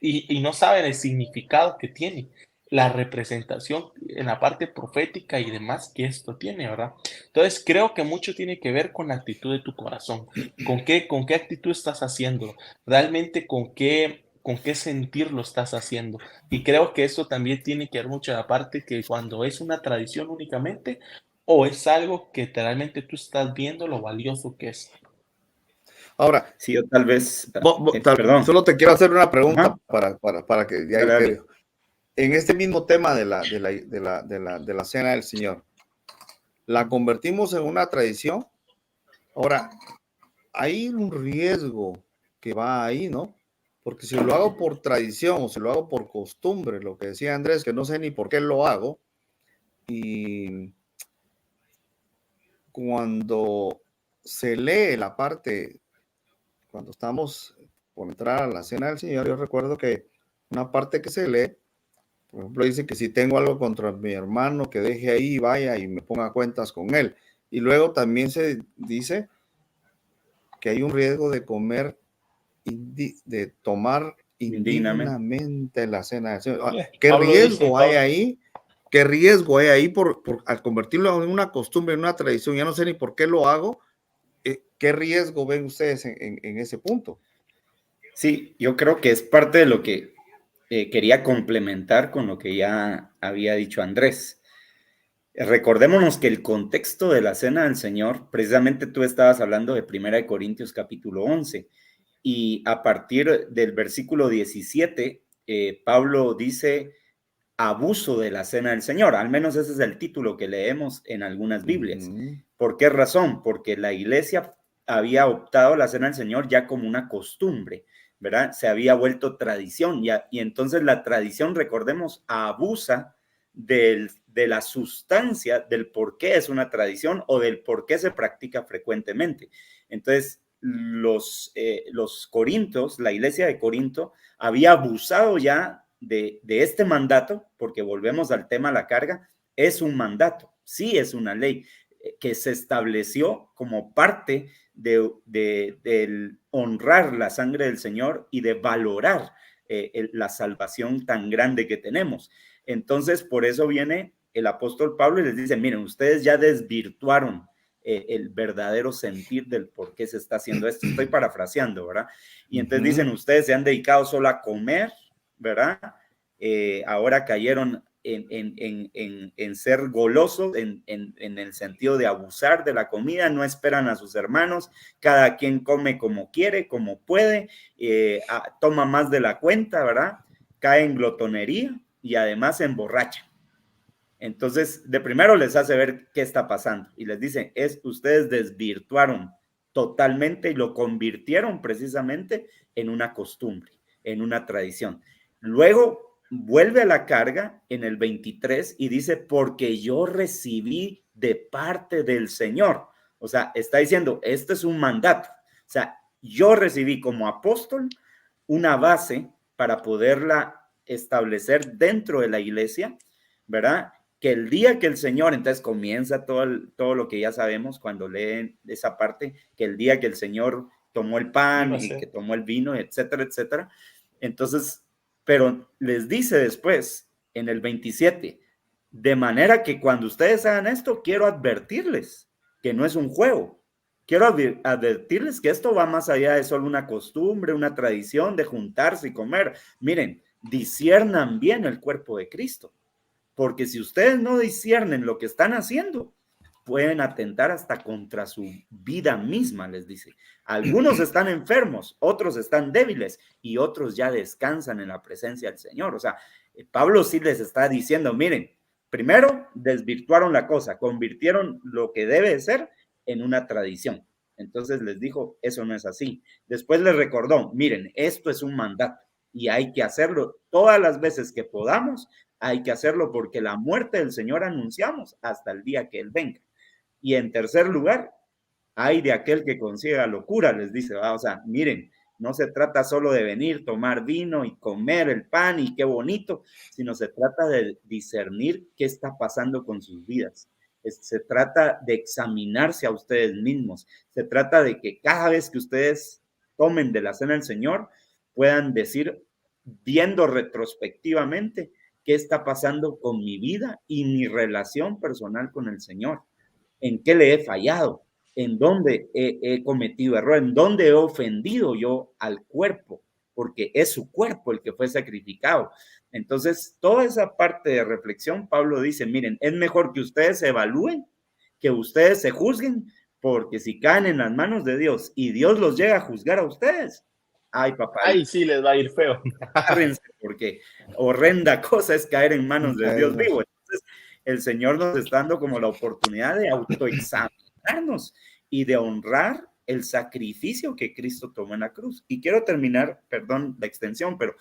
y no saben el significado que tiene, la representación en la parte profética y demás que esto tiene, ¿verdad? Entonces creo que mucho tiene que ver con la actitud de tu corazón, con qué actitud estás haciendo, realmente con qué sentir lo estás haciendo. Y creo que eso también tiene que ver mucho de la parte que cuando es una tradición únicamente o es algo que realmente tú estás viendo lo valioso que es. Ahora, Sí, yo tal vez, perdón, solo te quiero hacer una pregunta Ajá. para que ya Dale. en este mismo tema de la cena del Señor, ¿la convertimos en una tradición? Ahora, hay un riesgo que va ahí, ¿no? Porque si lo hago por tradición o si lo hago por costumbre, lo que decía Andrés, que no sé ni por qué lo hago, y cuando se lee la parte, cuando estamos por entrar a la cena del Señor, yo recuerdo que una parte que se lee, por ejemplo, dice que si tengo algo contra mi hermano, que deje ahí, vaya y me ponga cuentas con él. Y luego también se dice que hay un riesgo de tomar indignamente la cena del Señor. ¿Qué riesgo hay ahí? ¿Qué riesgo hay ahí al convertirlo en una costumbre, en una tradición? Ya no sé ni por qué lo hago. ¿Qué riesgo ven ustedes en ese punto? Sí, yo creo que es parte de lo que quería complementar con lo que ya había dicho Andrés. Recordémonos que el contexto de la cena del Señor, precisamente tú estabas hablando de 1 Corintios capítulo 11, y a partir del versículo 17, Pablo dice abuso de la cena del Señor, al menos ese es el título que leemos en algunas Biblias. ¿Por qué razón? Porque la iglesia había optado la cena del Señor ya como una costumbre, ¿verdad? Se había vuelto tradición, y entonces la tradición, recordemos, abusa de la sustancia del por qué es una tradición o del por qué se practica frecuentemente. Entonces, los corintios, la iglesia de Corinto, había abusado ya de este mandato, porque volvemos al tema de la carga, es un mandato, sí es una ley que se estableció como parte del honrar la sangre del Señor y de valorar la salvación tan grande que tenemos. Entonces, por eso viene el apóstol Pablo y les dice, miren, ustedes ya desvirtuaron el verdadero sentir del por qué se está haciendo esto. Estoy parafraseando, ¿verdad? Y entonces dicen, ustedes se han dedicado solo a comer, ¿verdad? Ahora cayeron en ser golosos, en el sentido de abusar de la comida, no esperan a sus hermanos, cada quien come como quiere, como puede, toma más de la cuenta, ¿verdad? cae en glotonería y además se emborracha. Entonces, de primero les hace ver qué está pasando y les dice, ustedes desvirtuaron totalmente y lo convirtieron precisamente en una costumbre, en una tradición. Luego vuelve a la carga en el 23 y dice, porque yo recibí de parte del Señor. O sea, está diciendo, este es un mandato. O sea, yo recibí como apóstol una base para poderla establecer dentro de la iglesia, ¿verdad? Que el día que el Señor, entonces comienza todo lo que ya sabemos cuando leen esa parte, que el día que el Señor tomó el pan y que tomó el vino, etcétera, etcétera. Entonces, pero les dice después, en el 27, de manera que cuando ustedes hagan esto, quiero advertirles que no es un juego. Quiero advertirles que esto va más allá de solo una costumbre, una tradición de juntarse y comer. Miren, disciernan bien el cuerpo de Cristo. Porque si ustedes no disciernen lo que están haciendo, pueden atentar hasta contra su vida misma, les dice. Algunos están enfermos, otros están débiles y otros ya descansan en la presencia del Señor. O sea, Pablo sí les está diciendo, miren, primero desvirtuaron la cosa, convirtieron lo que debe ser en una tradición. Entonces les dijo, eso no es así. Después les recordó, miren, esto es un mandato y hay que hacerlo todas las veces que podamos. Hay que hacerlo porque la muerte del Señor anunciamos hasta el día que Él venga. Y en tercer lugar, hay de aquel que consiga locura, les dice, ¿va? O sea, miren, no se trata solo de venir, tomar vino y comer el pan y qué bonito, sino se trata de discernir qué está pasando con sus vidas. Se trata de examinarse a ustedes mismos. Se trata de que cada vez que ustedes tomen de la cena del Señor, puedan decir, viendo retrospectivamente, qué está pasando con mi vida y mi relación personal con el Señor, en qué le he fallado, en dónde he cometido error, en dónde he ofendido yo al cuerpo, porque es su cuerpo el que fue sacrificado. Entonces, toda esa parte de reflexión, Pablo dice, miren, es mejor que ustedes se evalúen, que ustedes se juzguen, porque si caen en las manos de Dios y Dios los llega a juzgar a ustedes, ay, papá. Ay, sí, les va a ir feo. Porque horrenda cosa es caer en manos de Dios vivo. Entonces, el Señor nos está dando como la oportunidad de autoexaminarnos y de honrar el sacrificio que Cristo tomó en la cruz. Y quiero terminar, perdón la extensión, pero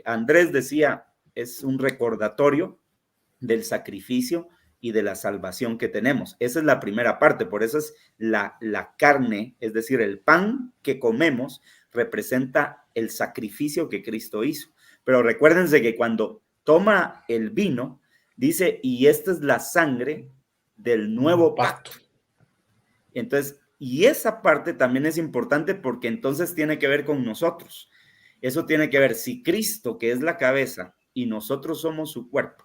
Andrés decía, es un recordatorio del sacrificio y de la salvación que tenemos. Esa es la primera parte, por eso es la carne, es decir, el pan que comemos representa el sacrificio que Cristo hizo. Pero recuérdense que cuando toma el vino, dice, y esta es la sangre del nuevo pacto. Entonces, y esa parte también es importante porque entonces tiene que ver con nosotros. Eso tiene que ver, si Cristo, que es la cabeza, y nosotros somos su cuerpo,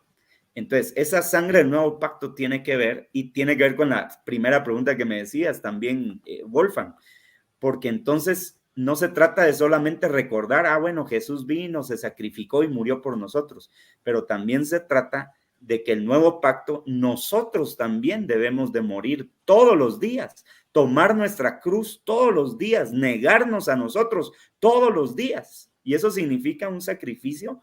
entonces, esa sangre del nuevo pacto tiene que ver con la primera pregunta que me decías también, Wolfgang, porque entonces no se trata de solamente recordar, bueno, Jesús vino, se sacrificó y murió por nosotros, pero también se trata de que el nuevo pacto, nosotros también debemos de morir todos los días, tomar nuestra cruz todos los días, negarnos a nosotros todos los días, y eso significa un sacrificio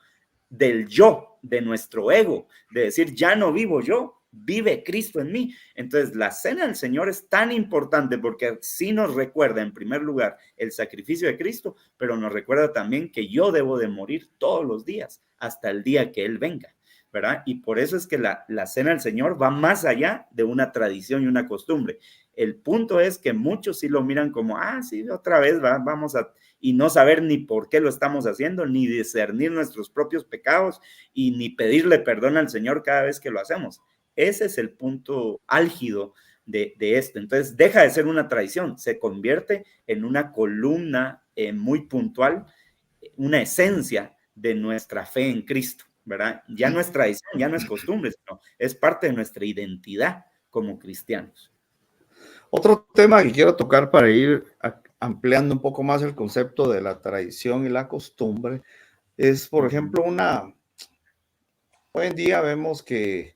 del yo, de nuestro ego, de decir, ya no vivo yo, vive Cristo en mí. Entonces, la cena del Señor es tan importante porque sí nos recuerda, en primer lugar, el sacrificio de Cristo, pero nos recuerda también que yo debo de morir todos los días, hasta el día que Él venga, ¿verdad? Y por eso es que la cena del Señor va más allá de una tradición y una costumbre. El punto es que muchos sí lo miran como, sí, otra vez vamos a... y no saber ni por qué lo estamos haciendo, ni discernir nuestros propios pecados y ni pedirle perdón al Señor cada vez que lo hacemos. Ese es el punto álgido de esto. Entonces deja de ser una tradición, se convierte en una columna muy puntual, una esencia de nuestra fe en Cristo, ¿verdad? Ya no es tradición, ya no es costumbre, sino es parte de nuestra identidad como cristianos. Otro tema que quiero tocar para ir ampliando un poco más el concepto de la tradición y la costumbre es, por ejemplo, hoy en día vemos que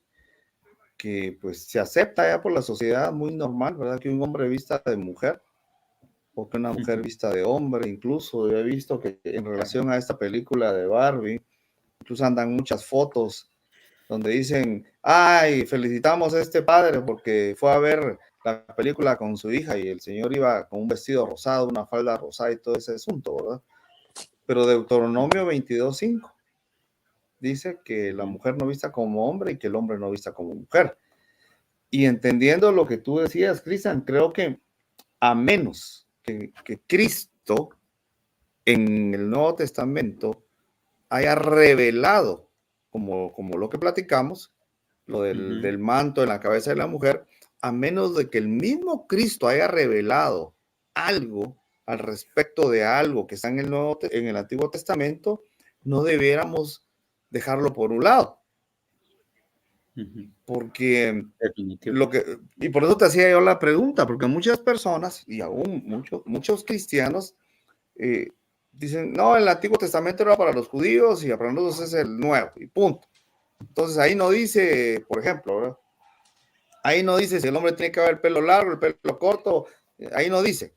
pues se acepta ya por la sociedad muy normal, ¿verdad? Que un hombre vista de mujer porque una mujer vista de hombre, incluso yo he visto que en relación a esta película de Barbie, incluso andan muchas fotos donde dicen, ay, felicitamos a este padre porque fue a ver la película con su hija y el señor iba con un vestido rosado, una falda rosada y todo ese asunto, ¿verdad? Pero Deuteronomio 22:5 dice que la mujer no vista como hombre y que el hombre no vista como mujer. Y entendiendo lo que tú decías, Cristian, creo que a menos que Cristo en el Nuevo Testamento haya revelado, como lo que platicamos, lo del manto en la cabeza de la mujer, a menos de que el mismo Cristo haya revelado algo al respecto de algo que está en el Antiguo Testamento, no debiéramos dejarlo por un lado. Porque y por eso te hacía yo la pregunta, porque muchas personas y aún muchos cristianos dicen, no, el Antiguo Testamento era para los judíos y para nosotros es el nuevo y punto. Entonces ahí no dice, por ejemplo, ¿verdad? Ahí no dice si el hombre tiene que haber el pelo largo, el pelo corto, ahí no dice.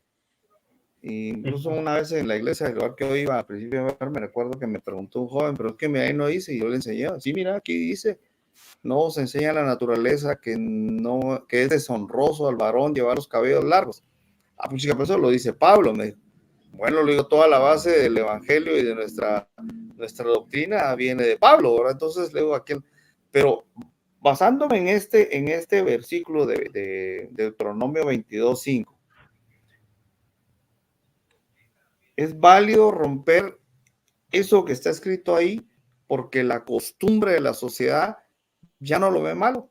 Incluso una vez en la iglesia del lugar que yo iba al principio, me recuerdo que me preguntó un joven, pero es que ahí no dice, y yo le enseñé, sí, mira, aquí dice, no se enseña la naturaleza que es deshonroso al varón llevar los cabellos largos. Ah, pues chica, eso lo dice Pablo, me dijo. Bueno, le digo, toda la base del evangelio y de nuestra doctrina viene de Pablo, ¿verdad? Entonces le digo aquel, pero basándome en este versículo de Deuteronomio 22:5, es válido romper eso que está escrito ahí porque la costumbre de la sociedad ya no lo ve malo.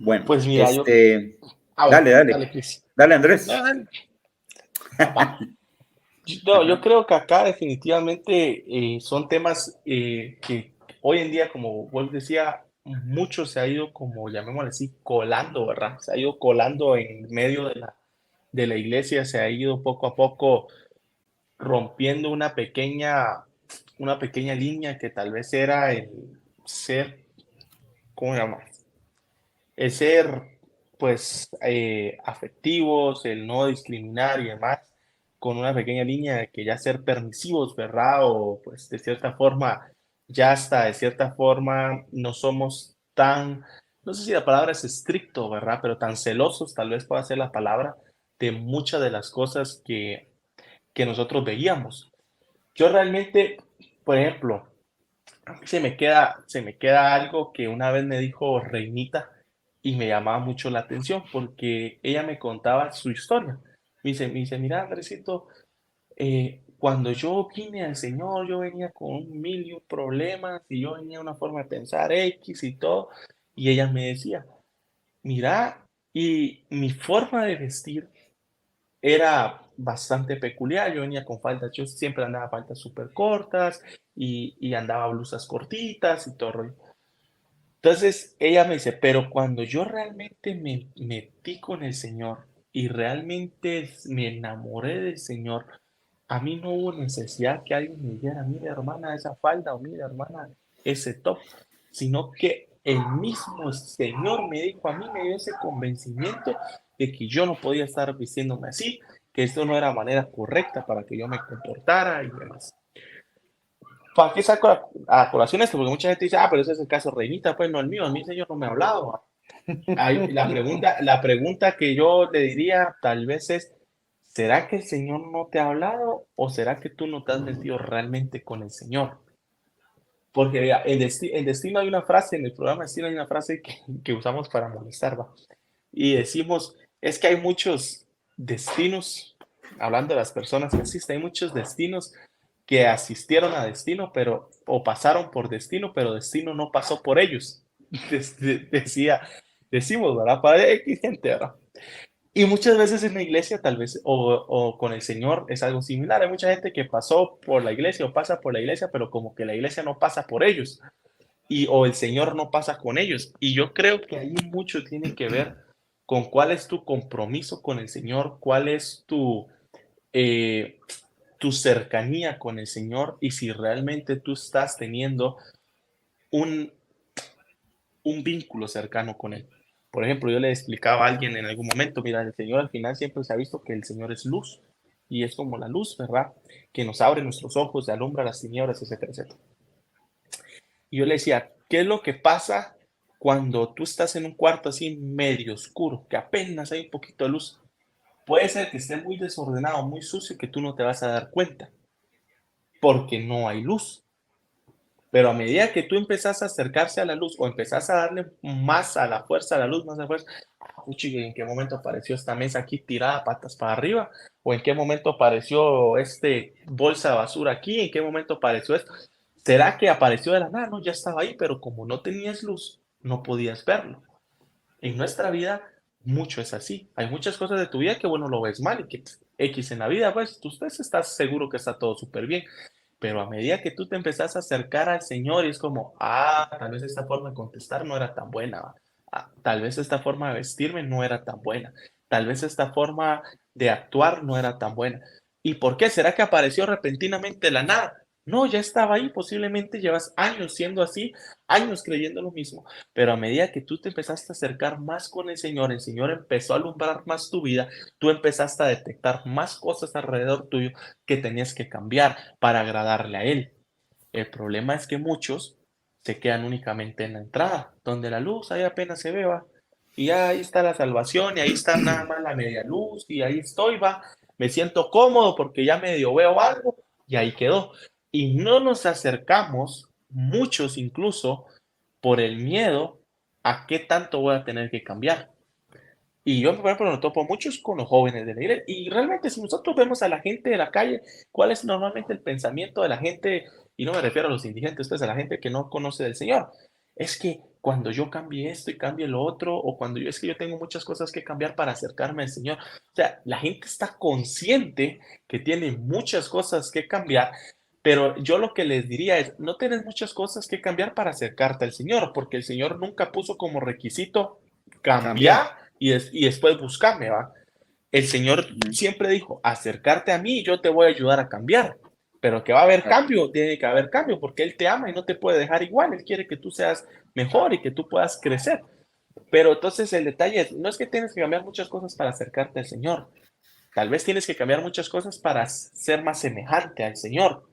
Bueno, pues mira, dale, Chris. dale, Andrés. No, yo creo que acá definitivamente son temas que hoy en día, como vos decía, mucho se ha ido como, llamémosle así, colando, ¿verdad? Se ha ido colando en medio de la iglesia, se ha ido poco a poco rompiendo una pequeña línea que tal vez era el ser, ¿cómo se llama? El ser, pues, afectivos, el no discriminar y demás, con una pequeña línea de que ya ser permisivos, ¿verdad? O pues de cierta forma, ya hasta de cierta forma no somos tan, no sé si la palabra es estricto, ¿verdad? Pero tan celosos, tal vez pueda ser la palabra, de muchas de las cosas que nosotros veíamos. Yo realmente, por ejemplo, a mí se me queda algo que una vez me dijo Reinita y me llamaba mucho la atención porque ella me contaba su historia. Me dice, mira, Andresito, cuando yo vine al Señor, yo venía con un mil y un problemas y yo venía una forma de pensar X y todo. Y ella me decía, mira, y mi forma de vestir era bastante peculiar. Yo venía con faldas, yo siempre andaba faldas súper cortas y andaba blusas cortitas y todo rollo. Entonces ella me dice, pero cuando yo realmente me metí con el Señor y realmente me enamoré del Señor, a mí no hubo necesidad que alguien me dijera, mira hermana esa falda o mira hermana ese top, sino que el mismo Señor me dijo a mí, me dio ese convencimiento de que yo no podía estar vistiéndome así, que esto no era manera correcta para que yo me comportara y demás. ¿Para qué saco a colación esto? Porque mucha gente dice, pero ese es el caso Reinita, pues no el mío, a mí el Señor no me ha hablado. La pregunta que yo le diría tal vez es, ¿será que el Señor no te ha hablado o será que tú no te has metido realmente con el Señor? Porque vea, en Destino hay una frase, en el programa Destino hay una frase que usamos para molestar, ¿va? Y decimos, es que hay muchos destinos, hablando de las personas que asisten, hay muchos destinos que asistieron a destino, o pasaron por destino, pero destino no pasó por ellos. Decimos, ¿verdad? Para X gente, ¿verdad? Y muchas veces en la iglesia, tal vez, o con el Señor, es algo similar. Hay mucha gente que pasó por la iglesia o pasa por la iglesia, pero como que la iglesia no pasa por ellos, o el Señor no pasa con ellos. Y yo creo que ahí mucho tiene que ver con cuál es tu compromiso con el Señor, cuál es tu cercanía con el Señor y si realmente tú estás teniendo un vínculo cercano con Él. Por ejemplo, yo le explicaba a alguien en algún momento, mira, el Señor al final siempre se ha visto que el Señor es luz, y es como la luz, ¿verdad? Que nos abre nuestros ojos, alumbra las tinieblas, etcétera, etcétera. Y yo le decía, ¿qué es lo que pasa cuando tú estás en un cuarto así medio oscuro, que apenas hay un poquito de luz? Puede ser que esté muy desordenado, muy sucio, que tú no te vas a dar cuenta, porque no hay luz. Pero a medida que tú empezás a acercarse a la luz o empezás a darle más a la fuerza, a la luz, más a la fuerza, uchi, ¿en qué momento apareció esta mesa aquí tirada patas para arriba? ¿O en qué momento apareció este bolsa de basura aquí? ¿En qué momento apareció esto? ¿Será que apareció de la nada? No, ya estaba ahí, pero como no tenías luz, no podías verlo. En nuestra vida, mucho es así. Hay muchas cosas de tu vida que, bueno, lo ves mal y que X en la vida, pues tú estás seguro que está todo súper bien. Pero a medida que tú te empezás a acercar al Señor y es como, tal vez esta forma de contestar no era tan buena, ¿va? Tal vez esta forma de vestirme no era tan buena, tal vez esta forma de actuar no era tan buena. ¿Y por qué? ¿Será que apareció repentinamente de la nada? No, ya estaba ahí, posiblemente llevas años siendo así, años creyendo lo mismo, pero a medida que tú te empezaste a acercar más con el Señor empezó a alumbrar más tu vida, tú empezaste a detectar más cosas alrededor tuyo que tenías que cambiar para agradarle a Él. El problema es que muchos se quedan únicamente en la entrada, donde la luz ahí apenas se ve, va. Y ya ahí está la salvación, y ahí está nada más la media luz, y ahí estoy, va. Me siento cómodo porque ya medio veo algo, y ahí quedó. Y no nos acercamos, muchos incluso, por el miedo a qué tanto voy a tener que cambiar. Y yo, por ejemplo, lo topo muchos con los jóvenes de la iglesia. Y realmente, si nosotros vemos a la gente de la calle, ¿cuál es normalmente el pensamiento de la gente? Y no me refiero a los indigentes, pues a la gente que no conoce del Señor. Es que cuando yo cambie esto y cambie lo otro, o cuando yo es que yo tengo muchas cosas que cambiar para acercarme al Señor. O sea, la gente está consciente que tiene muchas cosas que cambiar, pero yo lo que les diría es, no tienes muchas cosas que cambiar para acercarte al Señor, porque el Señor nunca puso como requisito Cambiar. cambiar y después buscarme, ¿va? El Señor siempre dijo, acercarte a mí y yo te voy a ayudar a cambiar. Pero que va a haber cambio, tiene que haber cambio, porque Él te ama y no te puede dejar igual. Él quiere que tú seas mejor y que tú puedas crecer. Pero entonces el detalle es, no es que tienes que cambiar muchas cosas para acercarte al Señor. Tal vez tienes que cambiar muchas cosas para ser más semejante al Señor.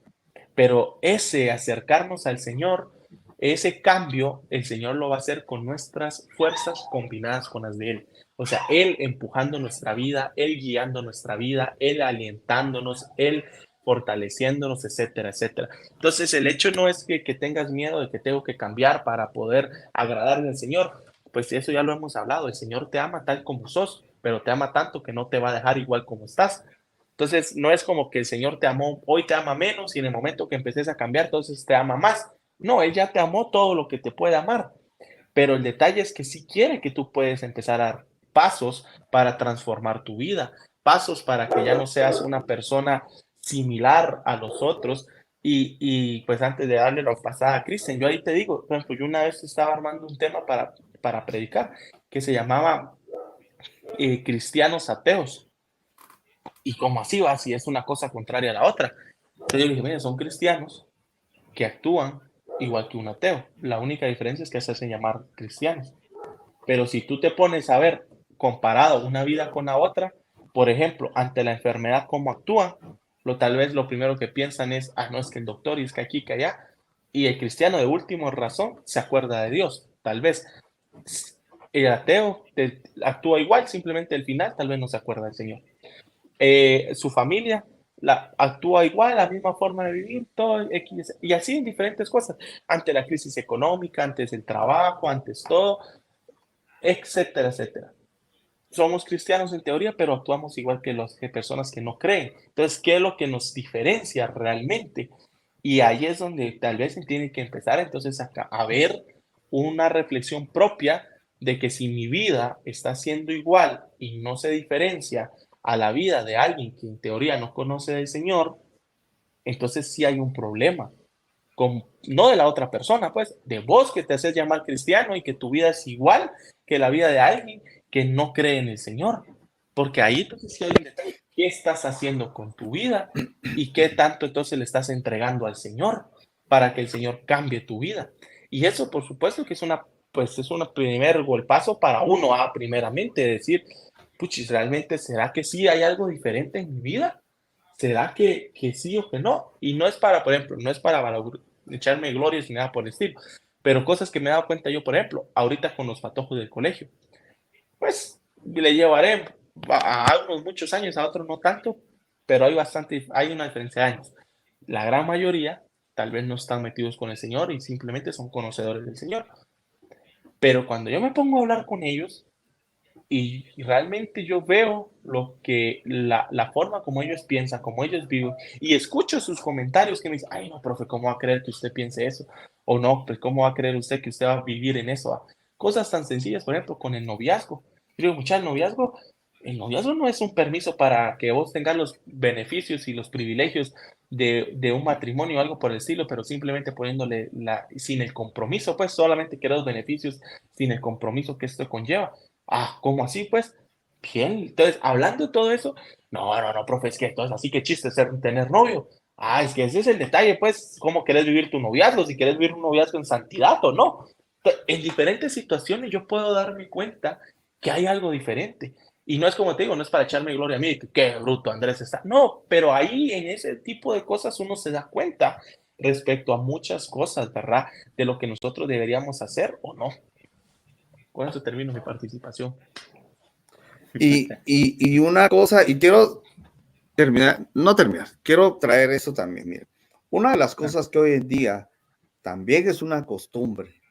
Pero ese acercarnos al Señor, ese cambio, el Señor lo va a hacer con nuestras fuerzas combinadas con las de Él. O sea, Él empujando nuestra vida, Él guiando nuestra vida, Él alientándonos, Él fortaleciéndonos, etcétera, etcétera. Entonces, el hecho no es que tengas miedo de que tengo que cambiar para poder agradarle al Señor. Pues eso ya lo hemos hablado. El Señor te ama tal como sos, pero te ama tanto que no te va a dejar igual como estás. Entonces, no es como que el Señor te amó, hoy te ama menos y en el momento que empeces a cambiar, entonces te ama más. No, Él ya te amó todo lo que te puede amar. Pero el detalle es que sí quiere que tú puedes empezar a dar pasos para transformar tu vida, pasos para que ya no seas una persona similar a los otros. Y pues antes de darle la pasada a Cristian, yo ahí te digo, por ejemplo, yo una vez estaba armando un tema para predicar que se llamaba cristianos ateos. ¿Y cómo así va? Si es una cosa contraria a la otra. Entonces yo dije, mira, son cristianos que actúan igual que un ateo. La única diferencia es que se hacen llamar cristianos. Pero si tú te pones a ver comparado una vida con la otra, por ejemplo, ante la enfermedad, cómo actúan, tal vez lo primero que piensan es, no, es que el doctor y es que aquí, que allá. Y el cristiano de última razón se acuerda de Dios. Tal vez el ateo actúa igual, simplemente al final tal vez no se acuerda del Señor. Su familia actúa igual, la misma forma de vivir, todo, y así en diferentes cosas, ante la crisis económica, antes el trabajo, antes todo, etcétera, etcétera. Somos cristianos en teoría, pero actuamos igual que las personas que no creen. Entonces, ¿qué es lo que nos diferencia realmente? Y ahí es donde tal vez se tiene que empezar entonces a ver una reflexión propia de que si mi vida está siendo igual y no se diferencia a la vida de alguien que en teoría no conoce del Señor, entonces sí hay un problema. No de la otra persona, pues, de vos que te haces llamar cristiano y que tu vida es igual que la vida de alguien que no cree en el Señor. Porque ahí entonces sí hay un detalle. ¿Qué estás haciendo con tu vida? ¿Y qué tanto entonces le estás entregando al Señor para que el Señor cambie tu vida? Y eso, por supuesto, que es una pues es un primer golpazo para uno, primeramente, decir, puchis, ¿realmente será que sí hay algo diferente en mi vida? ¿Será que sí o que no? Y no es para, por ejemplo, no es para echarme glorias ni nada por el estilo, pero cosas que me he dado cuenta yo, por ejemplo, ahorita con los patojos del colegio, pues le llevaré a unos muchos años, a otros no tanto, pero hay una diferencia de años. La gran mayoría tal vez no están metidos con el Señor y simplemente son conocedores del Señor. Pero cuando yo me pongo a hablar con ellos y realmente yo veo la forma como ellos piensan, como ellos viven, y escucho sus comentarios que me dicen, ay no, profe, ¿cómo va a creer que usted piense eso? O no, pues ¿cómo va a creer usted que usted va a vivir en eso? Cosas tan sencillas, por ejemplo, con el noviazgo. Yo digo, mucha, el noviazgo no es un permiso para que vos tengas los beneficios y los privilegios de un matrimonio o algo por el estilo, pero simplemente poniéndole sin el compromiso, pues solamente quiero los beneficios sin el compromiso que esto conlleva. ¿Cómo así, pues? Bien, entonces, hablando de todo eso, no, profe, es que entonces así que chiste tener novio. Es que ese es el detalle, pues, cómo querés vivir tu noviazgo, si querés vivir un noviazgo en santidad o no. Entonces, en diferentes situaciones yo puedo darme cuenta que hay algo diferente. Y no es como te digo, no es para echarme gloria a mí, que qué bruto Andrés está. No, pero ahí en ese tipo de cosas uno se da cuenta respecto a muchas cosas, ¿verdad? De lo que nosotros deberíamos hacer o no. Con eso termino mi participación. Y una cosa, y quiero quiero traer eso también. Mire, una de las cosas que hoy en día también es una costumbre,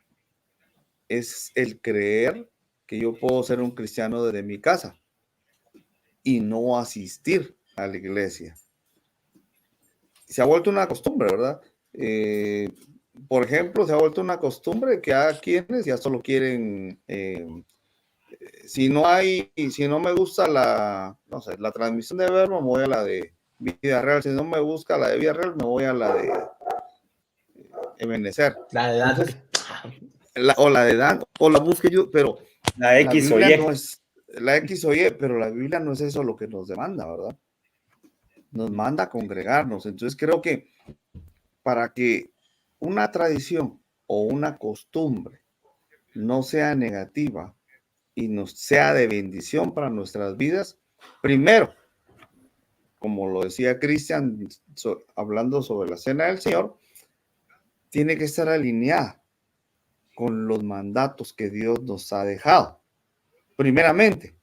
es el creer que yo puedo ser un cristiano desde mi casa y no asistir a la iglesia. Se ha vuelto una costumbre, ¿verdad? Por ejemplo, se ha vuelto una costumbre que hay quienes ya solo quieren, si no me gusta la transmisión de Verbo, me voy a la de Vida Real. Si no me gusta la de Vida Real, me voy a la de Ebenecer. La de Dan. O la de Dan, o la busque yo, pero la X o Y. No es la X o Y, pero la Biblia no es eso lo que nos demanda, ¿verdad? Nos manda a congregarnos. Entonces creo que para que una tradición o una costumbre no sea negativa y nos sea de bendición para nuestras vidas, primero, como lo decía Cristian, hablando sobre la cena del Señor, tiene que estar alineada con los mandatos que Dios nos ha dejado, primeramente.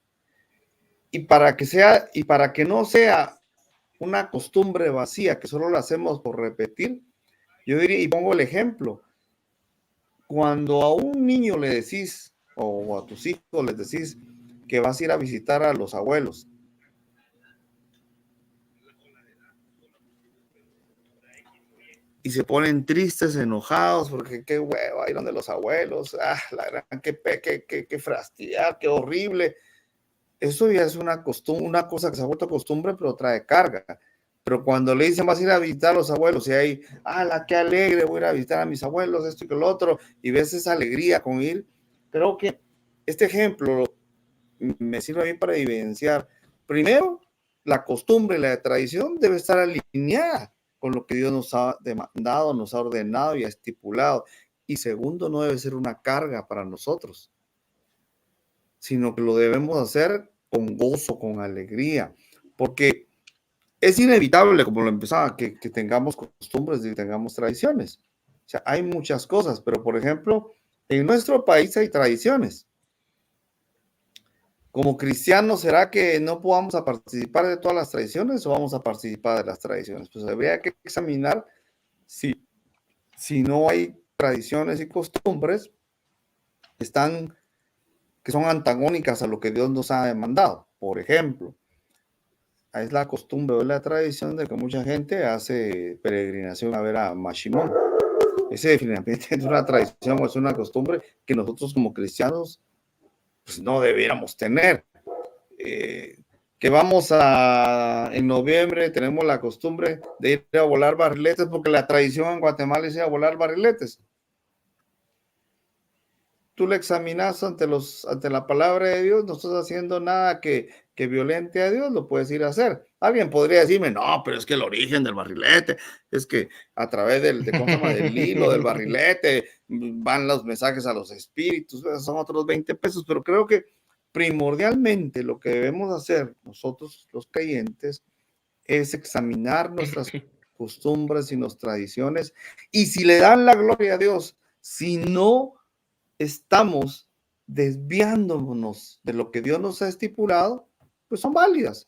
Y para que no sea una costumbre vacía, que solo la hacemos por repetir, yo diría, y pongo el ejemplo, cuando a un niño le decís, o a tus hijos les decís que vas a ir a visitar a los abuelos, y se ponen tristes, enojados, porque qué hueva ir donde los abuelos, la gran, qué fastidiar, qué horrible. Eso ya es una costumbre, una cosa que se ha vuelto costumbre, pero trae carga. Pero cuando le dicen vas a ir a visitar a los abuelos, y ahí, qué alegre, voy a ir a visitar a mis abuelos, esto y que lo otro, y ves esa alegría con ir, creo que este ejemplo me sirve a mí para evidenciar, primero, la costumbre, la tradición debe estar alineada con lo que Dios nos ha demandado, nos ha ordenado y ha estipulado. Y segundo, no debe ser una carga para nosotros, sino que lo debemos hacer con gozo, con alegría, porque es inevitable, como lo empezaba, que tengamos costumbres y tengamos tradiciones. O sea, hay muchas cosas, pero por ejemplo, en nuestro país hay tradiciones. Como cristianos, ¿será que no podamos participar de todas las tradiciones o vamos a participar de las tradiciones? Pues habría que examinar si no hay tradiciones y costumbres que son antagónicas a lo que Dios nos ha demandado. Por ejemplo, es la costumbre o la tradición de que mucha gente hace peregrinación a ver a Mashimón. Ese definitivamente es una tradición o es una costumbre que nosotros como cristianos pues no debiéramos tener. Que en noviembre tenemos la costumbre de ir a volar barriletes porque la tradición en Guatemala es ir a volar barriletes. Tú le examinas ante la palabra de Dios, no estás haciendo nada que violente a Dios, lo puedes ir a hacer. Alguien podría decirme, no, pero es que el origen del barrilete es que a través del hilo del barrilete van los mensajes a los espíritus, son otros 20 pesos, pero creo que primordialmente lo que debemos hacer nosotros los creyentes es examinar nuestras costumbres y nuestras tradiciones, y si le dan la gloria a Dios, si no estamos desviándonos de lo que Dios nos ha estipulado, pues son válidas.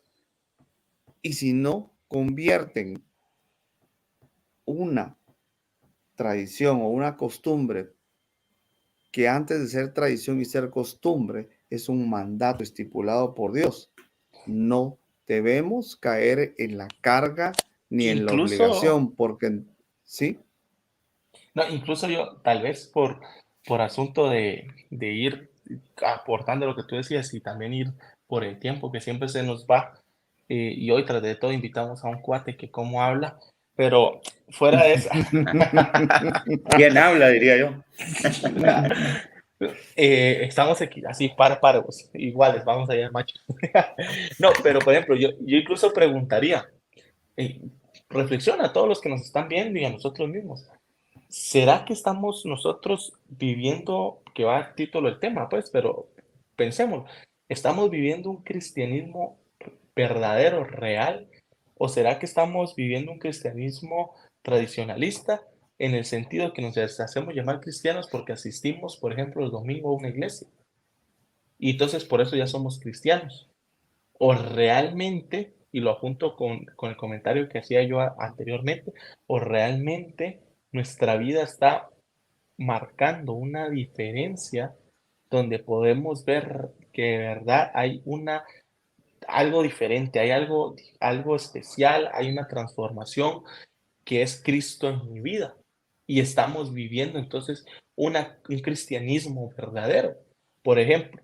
Y si no convierten una tradición o una costumbre que antes de ser tradición y ser costumbre es un mandato estipulado por Dios, no debemos caer en la carga ni en la obligación, porque sí. No, incluso yo, tal vez por asunto de ir aportando lo que tú decías y también ir por el tiempo que siempre se nos va, y hoy tras de todo invitamos a un cuate que cómo habla, pero fuera de eso. ¿Quién habla, diría yo? Estamos aquí, así párparos, iguales, vamos allá, macho. No, pero por ejemplo, yo incluso preguntaría, reflexiona a todos los que nos están viendo y a nosotros mismos. ¿Será que estamos nosotros viviendo, que va a título el tema, pues, pero pensemos, ¿estamos viviendo un cristianismo verdadero, real? ¿O será que estamos viviendo un cristianismo tradicionalista en el sentido que nos hacemos llamar cristianos porque asistimos, por ejemplo, el domingo a una iglesia? Y entonces por eso ya somos cristianos. O realmente, y lo apunto con el comentario que hacía yo anteriormente, o realmente nuestra vida está marcando una diferencia donde podemos ver que de verdad hay algo diferente, hay algo especial, hay una transformación que es Cristo en mi vida. Y estamos viviendo entonces un cristianismo verdadero. Por ejemplo,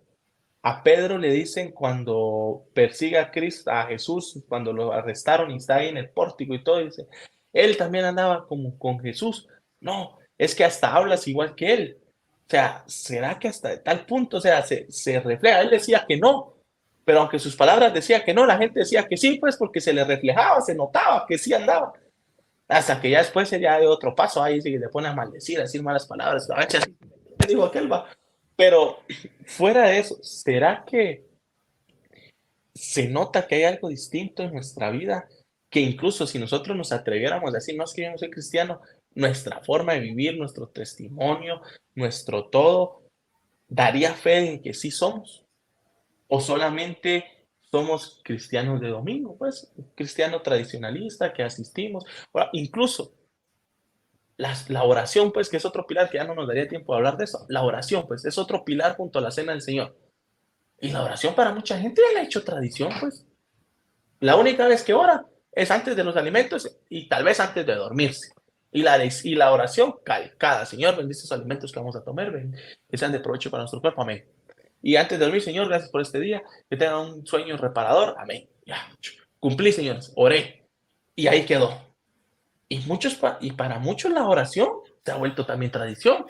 a Pedro le dicen cuando persigue a Cristo, a Jesús, cuando lo arrestaron y está ahí en el pórtico y todo, dice, él también andaba como con Jesús. No, es que hasta hablas igual que él. O sea, ¿será que hasta tal punto, o sea, se refleja? Él decía que no, pero aunque sus palabras decían que no, la gente decía que sí, pues porque se le reflejaba, se notaba que sí andaba. Hasta que ya después ya de otro paso, ahí sí le pone a maldecir, a decir malas palabras. ¿Qué digo aquel va? Pero fuera de eso, ¿será que se nota que hay algo distinto en nuestra vida? Que incluso si nosotros nos atreviéramos a decir, no es que yo no soy cristiano, nuestra forma de vivir, nuestro testimonio, nuestro todo, daría fe en que sí somos. O solamente somos cristianos de domingo, pues, cristiano tradicionalista que asistimos. Bueno, incluso la oración, pues, que es otro pilar que ya no nos daría tiempo de hablar de eso. La oración, pues, es otro pilar junto a la cena del Señor. Y la oración para mucha gente ya la ha hecho tradición, pues. La única vez que ora es antes de los alimentos y tal vez antes de dormirse. Y la oración calcada. Señor, bendice los alimentos que vamos a comer, que sean de provecho para nuestro cuerpo. Amén. Y antes de dormir, Señor, gracias por este día, que tengan un sueño reparador. Amén. Ya, cumplí, señores, oré. Y ahí quedó. Y para muchos la oración se ha vuelto también tradición.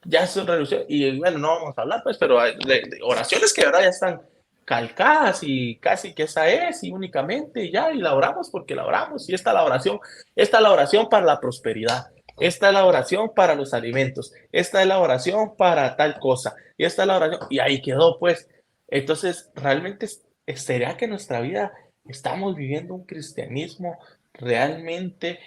Ya es una religión, y bueno, no vamos a hablar, pues, pero hay de oraciones que ahora ya están calcadas y casi que esa es, y únicamente ya, y la oramos porque la oramos. Y esta es la oración para la prosperidad. Esta es la oración para los alimentos. Esta es la oración para tal cosa. Y esta es la oración. Y ahí quedó, pues. Entonces, realmente, ¿será que en nuestra vida estamos viviendo un cristianismo realmente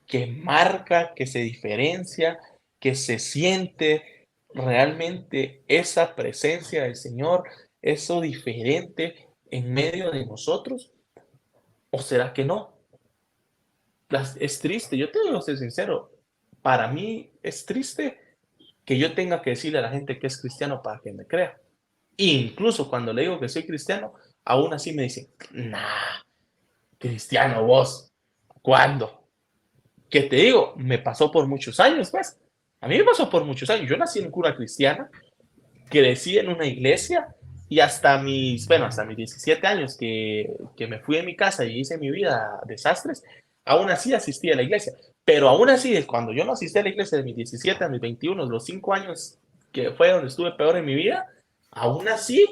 que marca, que se diferencia, que se siente realmente esa presencia del Señor, eso diferente en medio de nosotros? ¿O será que no? Es triste, yo te digo, ser sincero, para mí es triste que yo tenga que decirle a la gente que es cristiano para que me crea. Incluso cuando le digo que soy cristiano, aún así me dicen, nah, cristiano vos, ¿cuándo? ¿Qué te digo? Me pasó por muchos años, pues. A mí me pasó por muchos años. Yo nací en cura cristiana, crecí en una iglesia y hasta mis 17 años que me fui de mi casa y hice mi vida desastres, aún así asistí a la iglesia. Pero aún así, cuando yo no asistí a la iglesia de mis 17 a mis 21, los 5 años que fue donde estuve peor en mi vida, aún así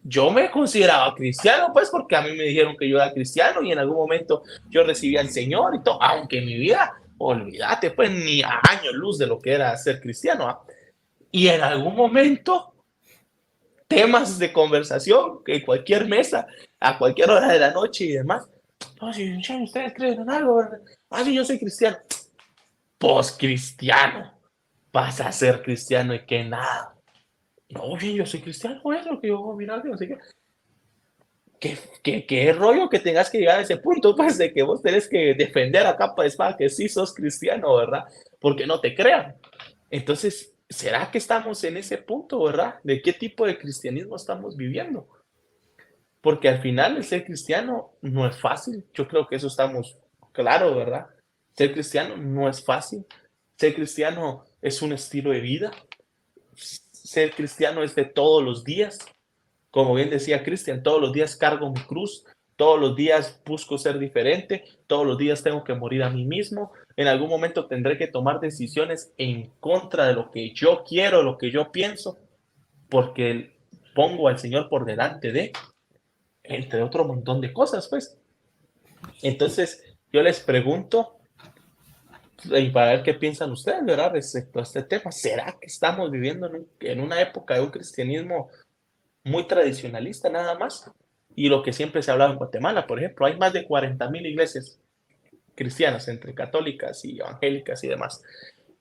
yo me consideraba cristiano, pues porque a mí me dijeron que yo era cristiano y en algún momento yo recibí al Señor y todo, aunque mi vida olvídate, pues ni a años luz de lo que era ser cristiano. ¿Ah? Y en algún momento, temas de conversación, que en cualquier mesa, a cualquier hora de la noche y demás. No, si ustedes creen en algo, ¿verdad? Ah, sí, yo soy cristiano. Post-cristiano. Vas a ser cristiano y que nada. No, oye, yo soy cristiano, es lo que yo, mira, no sé qué. ¿Qué rollo que tengas que llegar a ese punto, pues, de que vos tenés que defender a capa de espada que sí sos cristiano, ¿verdad? Porque no te crean. Entonces, ¿será que estamos en ese punto, verdad? ¿De qué tipo de cristianismo estamos viviendo? Porque al final el ser cristiano no es fácil. Yo creo que eso estamos claro, ¿verdad? Ser cristiano no es fácil. Ser cristiano es un estilo de vida. Ser cristiano es de todos los días. Como bien decía Cristian, todos los días cargo mi cruz, todos los días busco ser diferente, todos los días tengo que morir a mí mismo. En algún momento tendré que tomar decisiones en contra de lo que yo quiero, lo que yo pienso, porque pongo al Señor por delante de, entre otro montón de cosas, pues. Entonces, yo les pregunto, y para ver qué piensan ustedes, ¿verdad? Respecto a este tema, ¿será que estamos viviendo en una época de un cristianismo muy tradicionalista nada más? Y lo que siempre se ha hablado en Guatemala, por ejemplo, hay más de 40,000 iglesias cristianas, entre católicas y evangélicas y demás.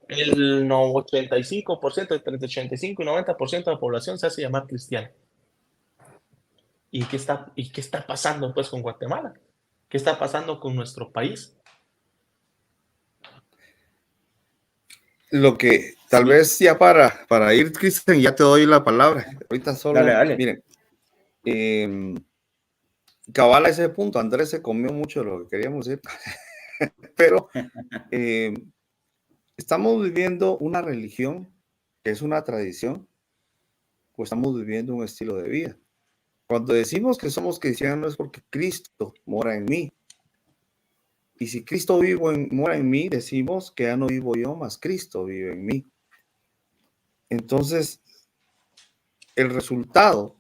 El 85%, entre 85 y 90% de la población se hace llamar cristiana. ¿Y qué está pasando pues con Guatemala? ¿Qué está pasando con nuestro país? Lo que tal vez ya para ir, Cristian, ya te doy la palabra. Ahorita solo, Dale. miren, cabal a ese punto, Andrés se comió mucho de lo que queríamos decir, pero ¿estamos viviendo una religión que es una tradición o estamos viviendo un estilo de vida? Cuando decimos que somos cristianos es porque Cristo mora en mí. Y si Cristo mora en mí, decimos que ya no vivo yo, más Cristo vive en mí. Entonces, el resultado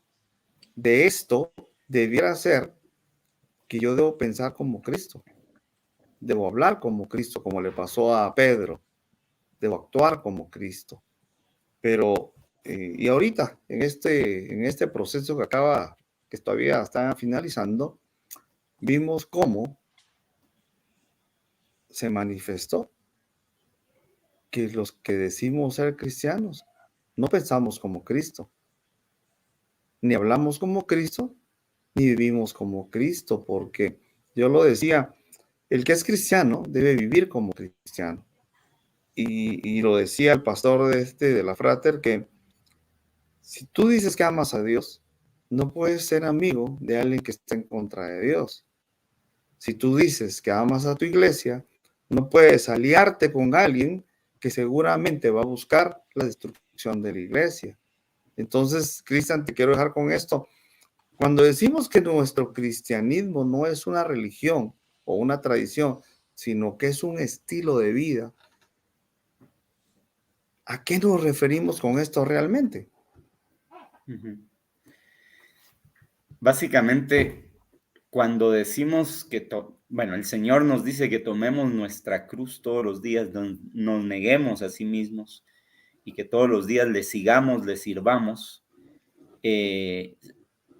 de esto debiera ser que yo debo pensar como Cristo. Debo hablar como Cristo, como le pasó a Pedro. Debo actuar como Cristo. Pero, y ahorita, en este proceso que todavía está finalizando, vimos cómo se manifestó que los que decimos ser cristianos no pensamos como Cristo, ni hablamos como Cristo, ni vivimos como Cristo, porque yo lo decía, el que es cristiano debe vivir como cristiano. Y lo decía el pastor de la Frater, que si tú dices que amas a Dios, no puedes ser amigo de alguien que está en contra de Dios. Si tú dices que amas a tu iglesia, no puedes aliarte con alguien que seguramente va a buscar la destrucción de la iglesia. Entonces, Cristian, te quiero dejar con esto. Cuando decimos que nuestro cristianismo no es una religión o una tradición, sino que es un estilo de vida, ¿a qué nos referimos con esto realmente? Básicamente, cuando decimos que, el Señor nos dice que tomemos nuestra cruz todos los días, nos neguemos a sí mismos y que todos los días le sigamos, le sirvamos,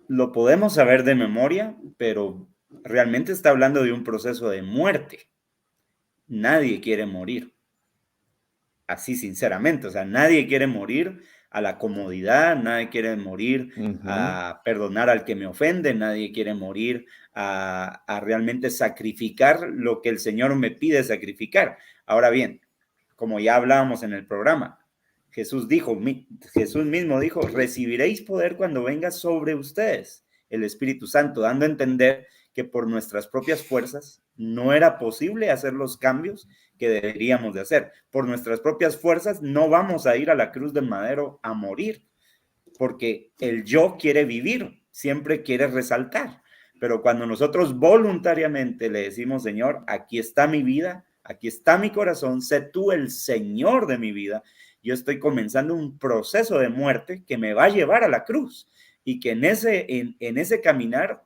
lo podemos saber de memoria, pero realmente está hablando de un proceso de muerte. Nadie quiere morir. Así sinceramente, o sea, nadie quiere morir a la comodidad, nadie quiere morir a perdonar al que me ofende, nadie quiere morir a realmente sacrificar lo que el Señor me pide sacrificar. Ahora bien, como ya hablábamos en el programa, Jesús mismo dijo, recibiréis poder cuando venga sobre ustedes el Espíritu Santo, dando a entender que por nuestras propias fuerzas no era posible hacer los cambios que deberíamos de hacer. Por nuestras propias fuerzas no vamos a ir a la cruz del madero a morir, porque el yo quiere vivir, siempre quiere resaltar. Pero cuando nosotros voluntariamente le decimos, Señor, aquí está mi vida, aquí está mi corazón, sé tú el Señor de mi vida, yo estoy comenzando un proceso de muerte que me va a llevar a la cruz y que en ese caminar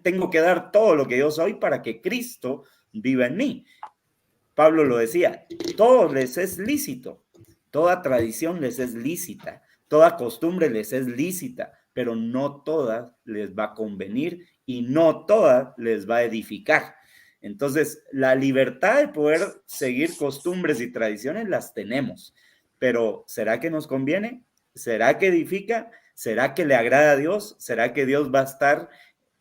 tengo que dar todo lo que yo soy para que Cristo viva en mí. Pablo lo decía, todo les es lícito, toda tradición les es lícita, toda costumbre les es lícita, pero no todas les va a convenir y no todas les va a edificar. Entonces, la libertad de poder seguir costumbres y tradiciones las tenemos, pero ¿será que nos conviene? ¿Será que edifica? ¿Será que le agrada a Dios? ¿Será que Dios va a estar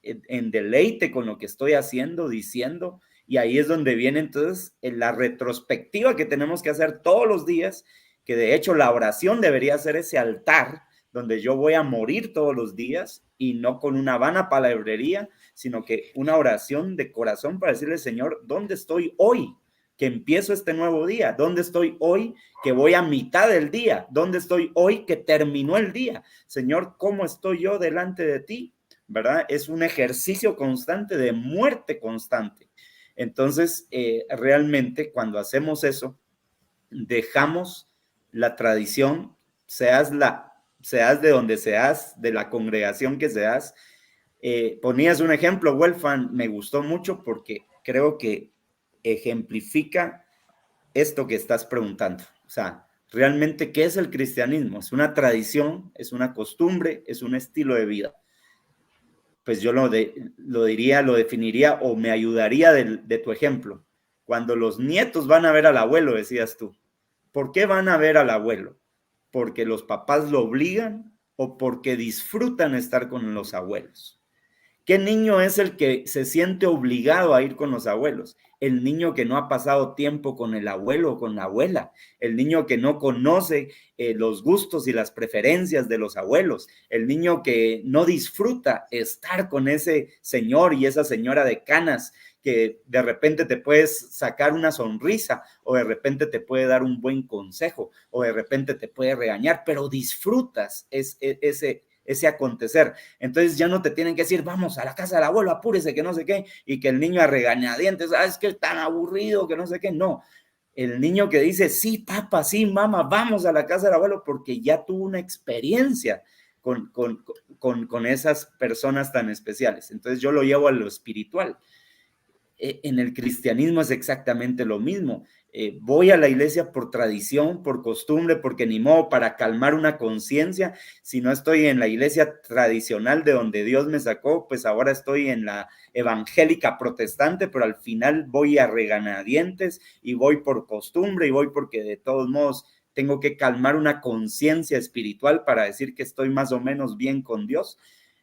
en deleite con lo que estoy haciendo, diciendo? Y ahí es donde viene entonces la retrospectiva que tenemos que hacer todos los días, que de hecho la oración debería ser ese altar donde yo voy a morir todos los días y no con una vana palabrería, sino que una oración de corazón para decirle, Señor, ¿dónde estoy hoy? Que empiezo este nuevo día. ¿Dónde estoy hoy? Que voy a mitad del día. ¿Dónde estoy hoy? Que terminó el día. Señor, ¿cómo estoy yo delante de ti? ¿Verdad? Es un ejercicio constante de muerte constante. Entonces, realmente cuando hacemos eso, dejamos la tradición, seas de donde seas, de la congregación que seas. Ponías un ejemplo, Wolfgang, me gustó mucho porque creo que ejemplifica esto que estás preguntando. O sea, realmente, ¿qué es el cristianismo? Es una tradición, es una costumbre, es un estilo de vida. Pues yo lo diría, lo definiría o me ayudaría de tu ejemplo. Cuando los nietos van a ver al abuelo, decías tú, ¿por qué van a ver al abuelo? ¿Porque los papás lo obligan o porque disfrutan estar con los abuelos? ¿Qué niño es el que se siente obligado a ir con los abuelos? El niño que no ha pasado tiempo con el abuelo o con la abuela, el niño que no conoce los gustos y las preferencias de los abuelos, el niño que no disfruta estar con ese señor y esa señora de canas que de repente te puedes sacar una sonrisa o de repente te puede dar un buen consejo o de repente te puede regañar, pero disfrutas ese acontecer. Entonces ya no te tienen que decir, vamos a la casa del abuelo, apúrese, que no sé qué, y que el niño a regañadientes, es que es tan aburrido, que no sé qué. No, el niño que dice, sí, papá, sí, mamá, vamos a la casa del abuelo, porque ya tuvo una experiencia con esas personas tan especiales. Entonces yo lo llevo a lo espiritual. En el cristianismo es exactamente lo mismo. Voy a la iglesia por tradición, por costumbre, porque ni modo para calmar una conciencia. Si no estoy en la iglesia tradicional de donde Dios me sacó, pues ahora estoy en la evangélica protestante, pero al final voy a regañadientes y voy por costumbre y voy porque de todos modos tengo que calmar una conciencia espiritual para decir que estoy más o menos bien con Dios.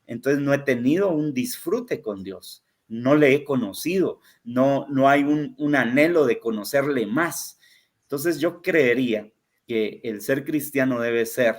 Entonces no he tenido un disfrute con Dios. No le he conocido, no hay un anhelo de conocerle más. Entonces yo creería que el ser cristiano debe ser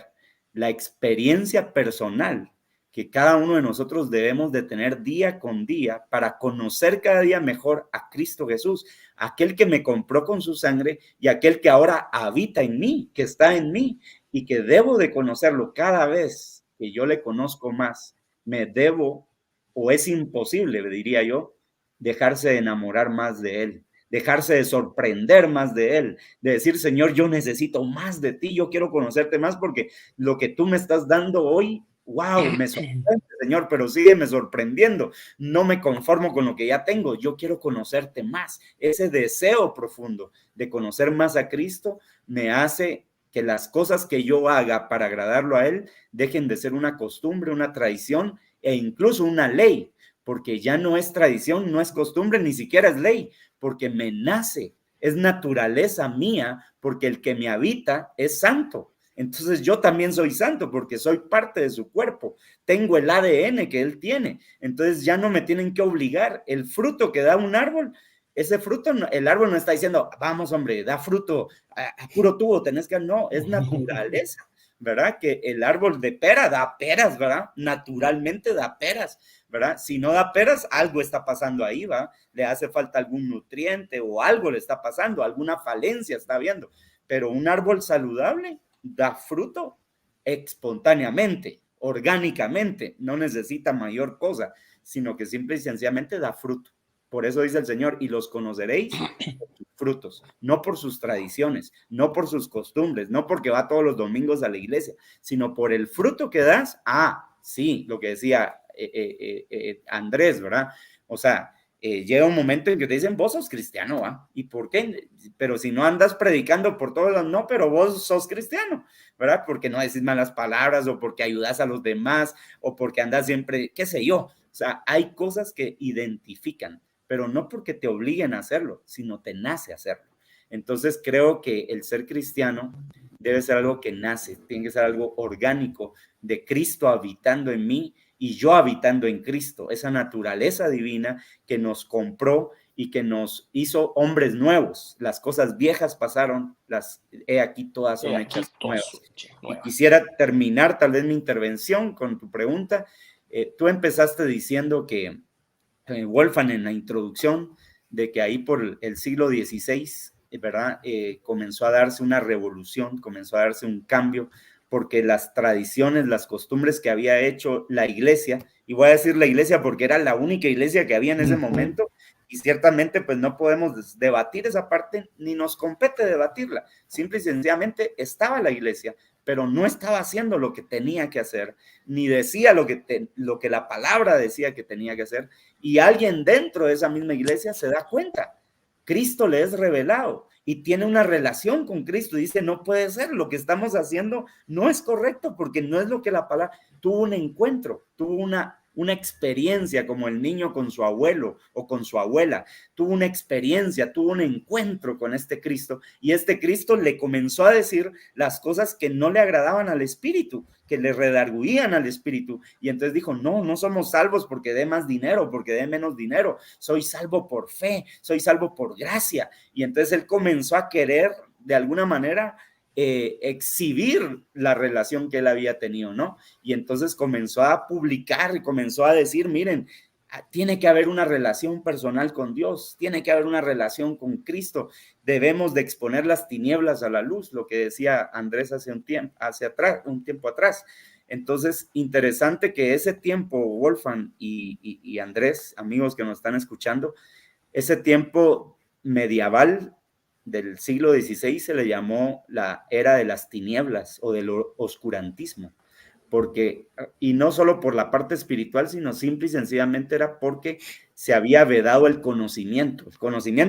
la experiencia personal que cada uno de nosotros debemos de tener día con día para conocer cada día mejor a Cristo Jesús, aquel que me compró con su sangre y aquel que ahora habita en mí, que está en mí y que debo de conocerlo cada vez que yo le conozco más. Me debo, o es imposible, diría yo, dejarse de enamorar más de él, dejarse de sorprender más de él, de decir, Señor, yo necesito más de ti, yo quiero conocerte más porque lo que tú me estás dando hoy, wow, me sorprende, Señor, pero sígueme sorprendiendo, no me conformo con lo que ya tengo, yo quiero conocerte más. Ese deseo profundo de conocer más a Cristo me hace que las cosas que yo haga para agradarlo a él dejen de ser una costumbre, una tradición e incluso una ley, porque ya no es tradición, no es costumbre, ni siquiera es ley, porque me nace, es naturaleza mía, porque el que me habita es santo. Entonces yo también soy santo porque soy parte de su cuerpo, tengo el ADN que él tiene, entonces ya no me tienen que obligar. El fruto que da un árbol, ese fruto, el árbol no está diciendo, vamos hombre, da fruto, a puro tubo tenés que, no, es naturaleza. ¿Verdad? Que el árbol de pera da peras, ¿verdad? Naturalmente da peras, ¿verdad? Si no da peras, algo está pasando ahí, ¿verdad? Le hace falta algún nutriente o algo le está pasando, alguna falencia está habiendo. Pero un árbol saludable da fruto espontáneamente, orgánicamente, no necesita mayor cosa, sino que simple y sencillamente da fruto. Por eso dice el Señor, y los conoceréis por sus frutos, no por sus tradiciones, no por sus costumbres, no porque va todos los domingos a la iglesia, sino por el fruto que das. Sí, lo que decía Andrés, ¿verdad? O sea, llega un momento en que te dicen, vos sos cristiano, ¿va? ¿Y por qué? Pero si no andas predicando por todos lados, no, pero vos sos cristiano, ¿verdad? Porque no decís malas palabras, o porque ayudas a los demás, o porque andas siempre, qué sé yo. O sea, hay cosas que identifican, pero no porque te obliguen a hacerlo, sino te nace hacerlo. Entonces creo que el ser cristiano debe ser algo que nace, tiene que ser algo orgánico, de Cristo habitando en mí y yo habitando en Cristo, esa naturaleza divina que nos compró y que nos hizo hombres nuevos. Las cosas viejas pasaron, he aquí todas son hechas nuevas. Y quisiera terminar tal vez mi intervención con tu pregunta. Tú empezaste diciendo que Wolfgang, en la introducción, de que ahí por el siglo XVI, ¿verdad? Comenzó a darse una revolución, comenzó a darse un cambio, porque las tradiciones, las costumbres que había hecho la iglesia, y voy a decir la iglesia porque era la única iglesia que había en ese momento, y ciertamente pues no podemos debatir esa parte, ni nos compete debatirla, simple y sencillamente estaba la iglesia, pero no estaba haciendo lo que tenía que hacer, ni decía lo que la palabra decía que tenía que hacer, y alguien dentro de esa misma iglesia se da cuenta, Cristo le es revelado y tiene una relación con Cristo. Dice, no puede ser, lo que estamos haciendo no es correcto porque no es lo que la palabra... Tuvo un encuentro, tuvo una experiencia como el niño con su abuelo o con su abuela. Tuvo una experiencia, tuvo un encuentro con este Cristo y este Cristo le comenzó a decir las cosas que no le agradaban al espíritu, que le redarguían al espíritu. Y entonces dijo, no somos salvos porque dé más dinero, porque dé menos dinero. Soy salvo por fe, soy salvo por gracia. Y entonces él comenzó a querer, de alguna manera, exhibir la relación que él había tenido, ¿no? Y entonces comenzó a publicar y comenzó a decir, miren, tiene que haber una relación personal con Dios, tiene que haber una relación con Cristo, debemos de exponer las tinieblas a la luz, lo que decía Andrés hace un tiempo atrás. Entonces, interesante que ese tiempo, Wolfgang y Andrés, amigos que nos están escuchando, ese tiempo medieval del siglo XVI se le llamó la era de las tinieblas o del oscurantismo, porque, y no solo por la parte espiritual, sino simple y sencillamente era porque se había vedado el conocimiento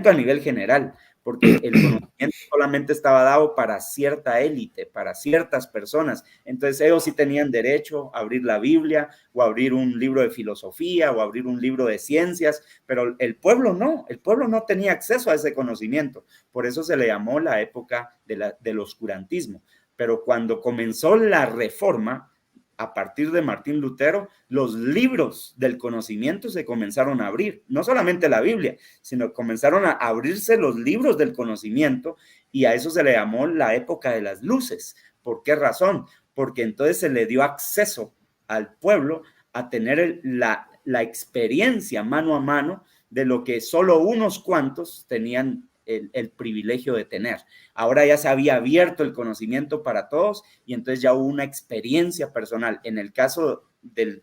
a nivel general, porque el conocimiento solamente estaba dado para cierta élite, para ciertas personas. Entonces ellos sí tenían derecho a abrir la Biblia o abrir un libro de filosofía o abrir un libro de ciencias, pero el pueblo no tenía acceso a ese conocimiento. Por eso se le llamó la época del oscurantismo. Pero cuando comenzó la reforma, a partir de Martín Lutero, los libros del conocimiento se comenzaron a abrir, no solamente la Biblia, sino comenzaron a abrirse los libros del conocimiento y a eso se le llamó la época de las luces. ¿Por qué razón? Porque entonces se le dio acceso al pueblo a tener la experiencia mano a mano de lo que solo unos cuantos tenían el privilegio de tener. Ahora ya se había abierto el conocimiento para todos y entonces ya hubo una experiencia personal. En el caso de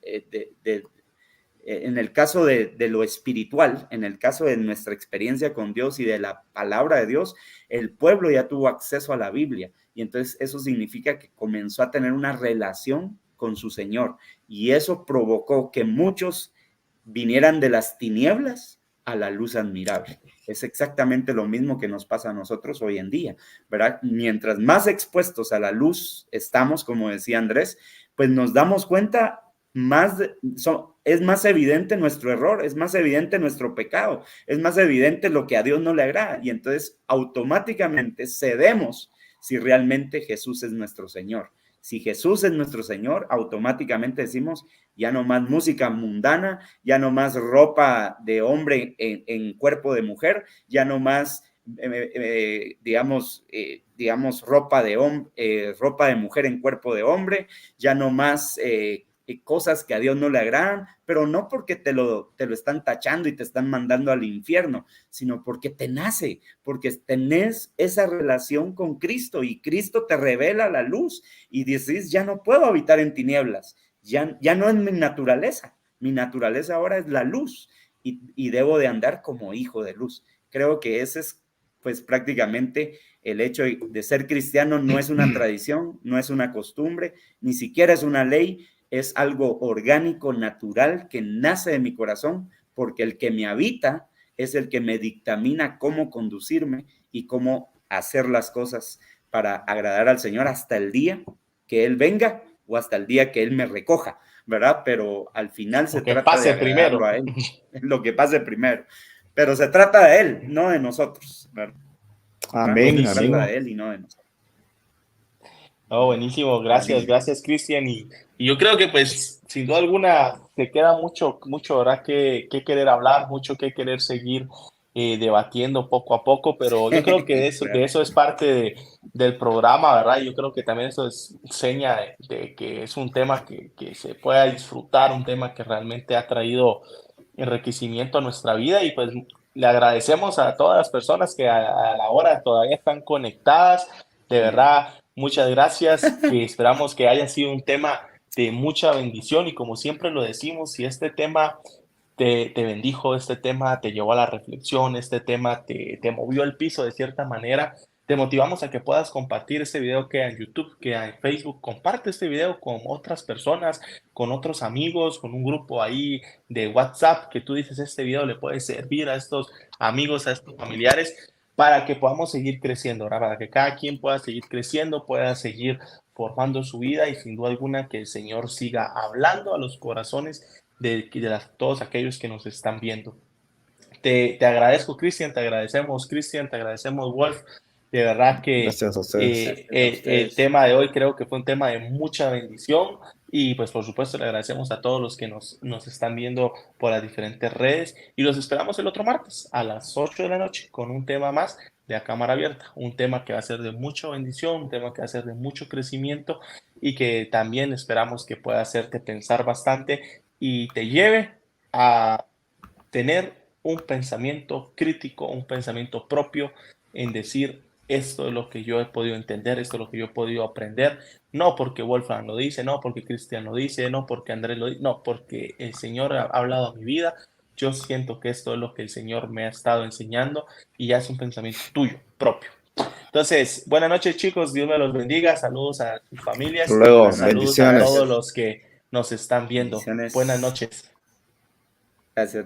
lo espiritual, en el caso de nuestra experiencia con Dios y de la palabra de Dios, el pueblo ya tuvo acceso a la Biblia y entonces eso significa que comenzó a tener una relación con su Señor y eso provocó que muchos vinieran de las tinieblas a la luz admirable. Es exactamente lo mismo que nos pasa a nosotros hoy en día, ¿verdad? Mientras más expuestos a la luz estamos, como decía Andrés, pues nos damos cuenta es más evidente nuestro error, es más evidente nuestro pecado, es más evidente lo que a Dios no le agrada y entonces automáticamente cedemos si realmente Jesús es nuestro Señor. Si Jesús es nuestro Señor, automáticamente decimos, ya no más música mundana, ya no más ropa de hombre en cuerpo de mujer, ya no más, digamos, ropa de mujer en cuerpo de hombre, ya no más cosas que a Dios no le agradan, pero no porque te lo están tachando y te están mandando al infierno, sino porque te nace, porque tenés esa relación con Cristo y Cristo te revela la luz y dices, ya no puedo habitar en tinieblas, ya no es mi naturaleza ahora es la luz y debo de andar como hijo de luz. Creo que ese es pues prácticamente el hecho de ser cristiano. No es una tradición, no es una costumbre, ni siquiera es una ley, es algo orgánico, natural, que nace de mi corazón porque el que me habita es el que me dictamina cómo conducirme y cómo hacer las cosas para agradar al Señor hasta el día que Él venga o hasta el día que Él me recoja, ¿verdad? Pero al final se trata de agradarlo a Él, lo que pase primero. Pero se trata de Él, no de nosotros, ¿verdad? Amén, Se amén. trata de Él y no de nosotros. Oh, buenísimo, gracias Cristian. Y yo creo que pues sin duda alguna te queda mucho, ¿verdad? Que querer hablar, mucho que querer seguir debatiendo poco a poco, pero yo creo que eso es parte del programa, ¿verdad? Yo creo que también eso es seña de que es un tema que se pueda disfrutar, un tema que realmente ha traído enriquecimiento a nuestra vida y pues le agradecemos a todas las personas que a la hora todavía están conectadas. De verdad, muchas gracias, que esperamos que haya sido un tema de mucha bendición y como siempre lo decimos, si este tema te bendijo, este tema te llevó a la reflexión, este tema te movió el piso de cierta manera, te motivamos a que puedas compartir este video, que en YouTube, que en Facebook, comparte este video con otras personas, con otros amigos, con un grupo ahí de WhatsApp que tú dices este video le puede servir a estos amigos, a estos familiares, para que podamos seguir creciendo, ¿verdad? Para que cada quien pueda seguir creciendo, pueda seguir formando su vida y sin duda alguna que el Señor siga hablando a los corazones de todos aquellos que nos están viendo. Te agradezco, Cristian, te agradecemos, Wolf. De verdad que Gracias a ustedes. el tema de hoy creo que fue un tema de mucha bendición y pues por supuesto le agradecemos a todos los que nos están viendo por las diferentes redes y los esperamos el otro martes a las 8 de la noche con un tema más de A Cámara Abierta, un tema que va a ser de mucha bendición, un tema que va a ser de mucho crecimiento y que también esperamos que pueda hacerte pensar bastante y te lleve a tener un pensamiento crítico, un pensamiento propio en decir esto es lo que yo he podido entender, esto es lo que yo he podido aprender, no porque Wolfgang lo dice, no porque Cristian lo dice, no porque Andrés lo dice, no porque el Señor ha hablado a mi vida, yo siento que esto es lo que el Señor me ha estado enseñando y ya es un pensamiento tuyo, propio. Entonces, buenas noches chicos, Dios me los bendiga, saludos a sus familias, Luego, saludos bendiciones. a todos los que nos están viendo. Bendiciones. Buenas noches. Gracias.